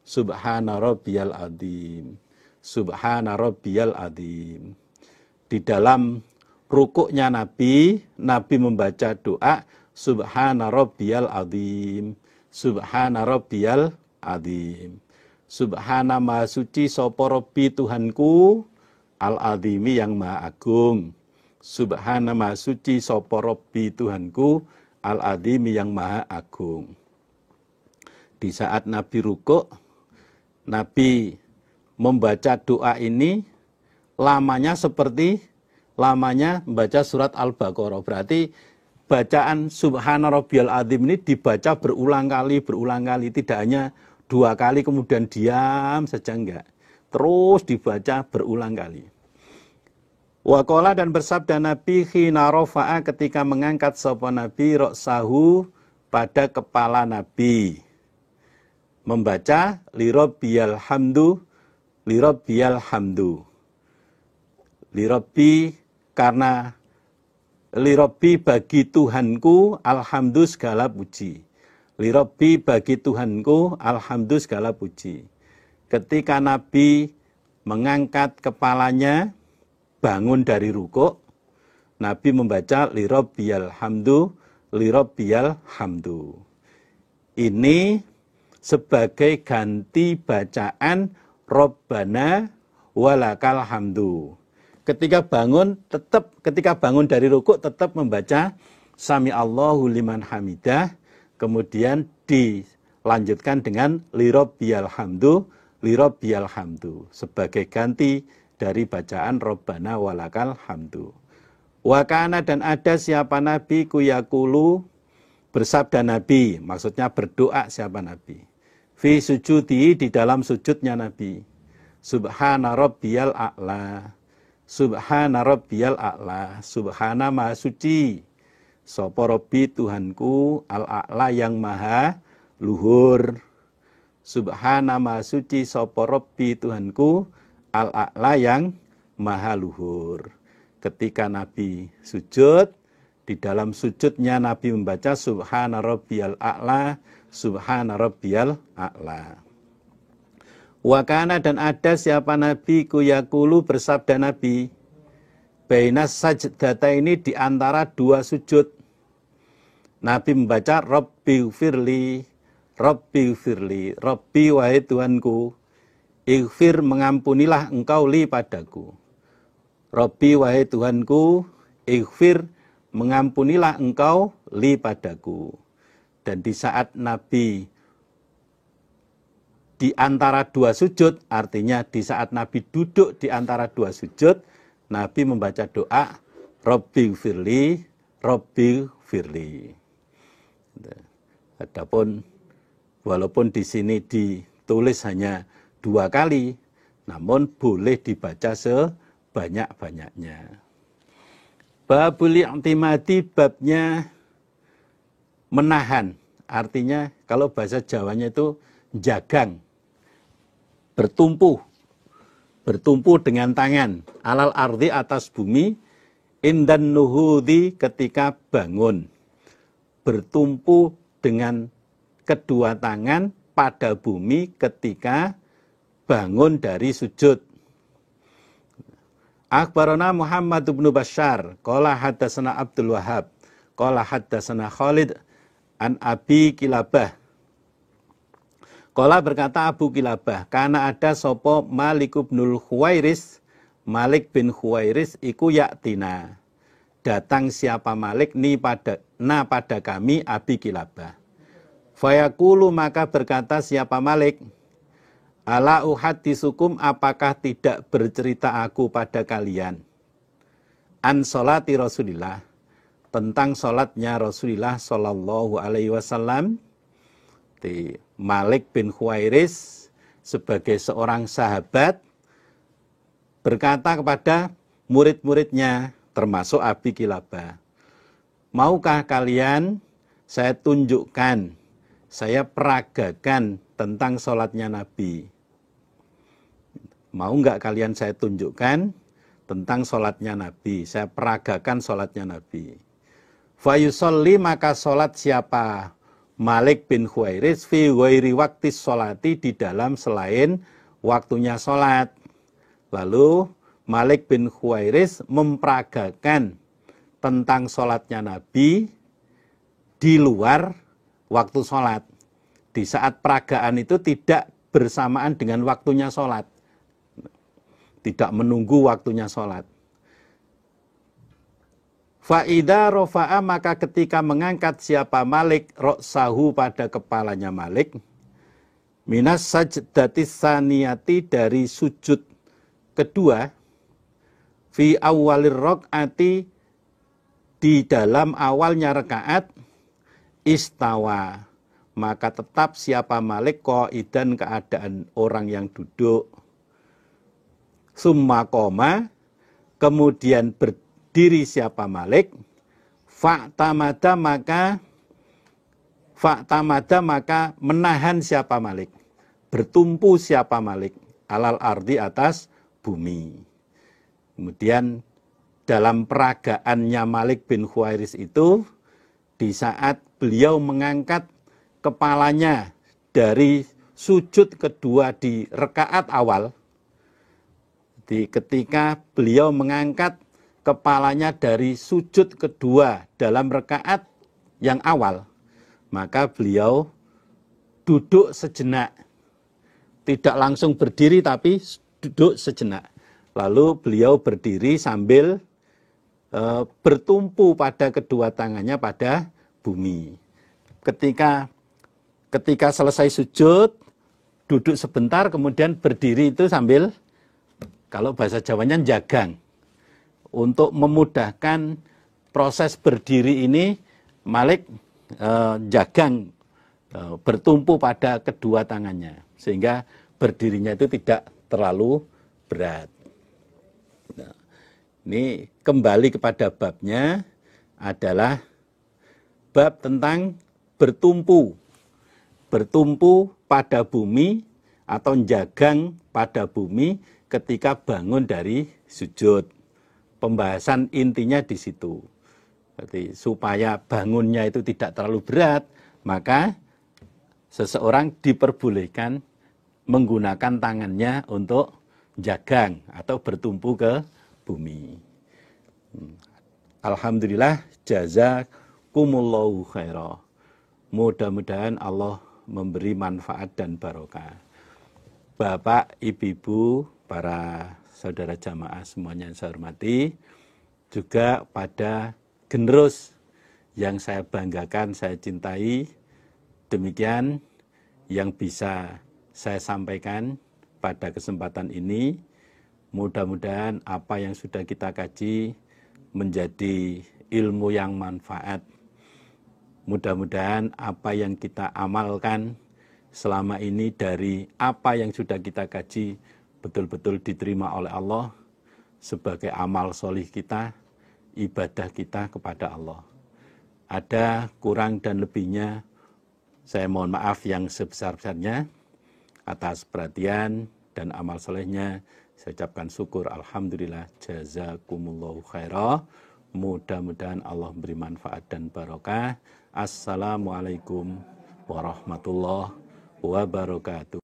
Subhana rabbiyal adzim, Subhana rabbiyal adzim. Di dalam rukuknya Nabi, Nabi membaca doa Subhana rabbiyal adzim, Subhana rabbiyal adzim. Subhana maha suci sapa Rabbi Tuhanku, al-adzimi yang maha agung. Subhana maha suci sapa Rabbi Tuhanku, al-adzimi yang maha agung. Di saat Nabi rukuk, Nabi membaca doa ini lamanya seperti lamanya membaca surat Al-Baqarah. Berarti bacaan Subhana Rabbiyal Adzim ini dibaca berulang kali, tidak hanya 2 kali kemudian diam saja, enggak. Terus dibaca berulang kali. Waqala, dan bersabda Nabi khina rafa'a, ketika mengangkat sapa Nabi ra'sahu, pada kepala Nabi. Membaca lirabbiyal hamdu, lirabbiyal hamdu. Lirabbi, karena lirabbi bagi Tuhanku, alhamdu segala puji. Lirabbi bagi Tuhanku, alhamdu segala puji. Ketika Nabi mengangkat kepalanya, bangun dari rukuk, Nabi membaca lirabbiyal hamdu, lirabbiyal hamdu. Ini sebagai ganti bacaan Rabbana walakal hamdu. Ketika bangun dari rukuk tetap membaca Sami Allahu liman hamidah, kemudian dilanjutkan dengan lirabbiyal hamdu, lirabbiyal hamdu sebagai ganti dari bacaan Rabbana walakal hamdu. Wa kana, dan ada siapa Nabi kuyakulu, bersabda Nabi, maksudnya berdoa siapa Nabi. Fi sujudi, di dalam sujudnya Nabi. Subhana rabbiyal a'la, Subhana rabbiyal a'la, Subhana maha suci sapa Rabbi Tuhanku, al-a'la yang maha luhur. Subhana maha suci sapa Rabbi Tuhanku, al-a'la yang maha luhur. Ketika Nabi sujud, di dalam sujudnya Nabi membaca Subhana rabbiyal a'la, Subhana rabbiyal a'la. Wakana dan ada siapa Nabi kuyakulu bersabda Nabi. Bainas sajdata ini di antara dua sujud. Nabi membaca Rabbi firli, Rabbi firli, Rabbi wahai Tuhanku, ighfir mengampunilah engkau li padaku. Rabbi wahai Tuhanku, ighfir mengampunilah engkau li padaku. Dan di saat Nabi di antara dua sujud, artinya di saat Nabi duduk di antara dua sujud, Nabi membaca doa Rabbi firli, Rabbi firli. Adapun walaupun di sini ditulis hanya 2 kali, namun boleh dibaca sebanyak-banyaknya. Babul i'timadi, babnya menahan. Artinya kalau bahasa Jawanya itu jagang, bertumpu dengan tangan, alal ardi atas bumi, indan nuhudi ketika bangun. Bertumpu dengan kedua tangan pada bumi ketika bangun dari sujud. Akhbarana Muhammad bin Bashar, qala haddatsana Abdul Wahhab, qala haddatsana Khalid an Abi Kilabah. Qala berkata Abu Kilabah, kana ada sapa Malik bin Khuwairis, Malik bin Khuwairis iku yaktina. Datang siapa Malik pada kami Abi Kilabah. Fayaqulu maka berkata siapa Malik, ala uhadditsukum apakah tidak bercerita aku pada kalian an sholati Rasulillah, tentang sholatnya Rasulullah sallallahu alaihi wasallam. Malik bin Khuwairis sebagai seorang sahabat berkata kepada murid-muridnya termasuk Abi Kilabah, maukah kalian saya tunjukkan, saya peragakan tentang sholatnya Nabi? Mau enggak kalian saya tunjukkan tentang sholatnya Nabi, saya peragakan sholatnya Nabi. Fayusolli maka sholat siapa Malik bin Khuwairis fi ghairi waktis sholati, di dalam selain waktunya sholat. Lalu Malik bin Khuwairis memperagakan tentang sholatnya Nabi di luar waktu sholat. Di saat peragaan itu tidak bersamaan dengan waktunya sholat. Tidak menunggu waktunya sholat. Fa'idha rofa'a maka ketika mengangkat siapa Malik roksahu pada kepalanya Malik, minas sajdatis saniyati dari sujud kedua, fi awalir rok'ati di dalam awalnya rekaat, istawa maka tetap siapa Malik qaidan keadaan orang yang duduk. Summa qoma kemudian berdiri siapa Malik, fa'tamada maka menahan siapa Malik, bertumpu siapa Malik alal ardi atas bumi. Kemudian dalam peragaannya Malik bin Khuwairis itu, di saat beliau mengangkat kepalanya dari sujud kedua di rekaat awal, ketika beliau mengangkat kepalanya dari sujud kedua dalam rekaat yang awal, maka beliau duduk sejenak, tidak langsung berdiri tapi duduk sejenak. Lalu beliau berdiri sambil bertumpu pada kedua tangannya pada bumi. Ketika selesai sujud, duduk sebentar, kemudian berdiri itu sambil, kalau bahasa Jawanya jagang. Untuk memudahkan proses berdiri ini, Malik jagang, bertumpu pada kedua tangannya. Sehingga berdirinya itu tidak terlalu berat. Nah, ini kembali kepada babnya adalah bab tentang bertumpu pada bumi atau jagang pada bumi ketika bangun dari sujud. Pembahasan intinya di situ. Berarti supaya bangunnya itu tidak terlalu berat, maka seseorang diperbolehkan menggunakan tangannya untuk jagang atau bertumpu ke bumi. Alhamdulillah, jazakumullahu khairah. Mudah-mudahan Allah memberi manfaat dan barokah. Bapak, Ibu, para saudara jamaah semuanya yang saya hormati, juga pada generus yang saya banggakan, saya cintai, demikian yang bisa saya sampaikan pada kesempatan ini. Mudah-mudahan apa yang sudah kita kaji menjadi ilmu yang manfaat. Mudah-mudahan apa yang kita amalkan selama ini dari apa yang sudah kita kaji betul-betul diterima oleh Allah sebagai amal solih kita, ibadah kita kepada Allah. Ada kurang dan lebihnya, saya mohon maaf yang sebesar-besarnya atas perhatian dan amal solehnya. Saya ucapkan syukur, alhamdulillah, jazakumullahu khairah. Mudah-mudahan Allah beri manfaat dan barokah. Assalamualaikum warahmatullahi wabarakatuh.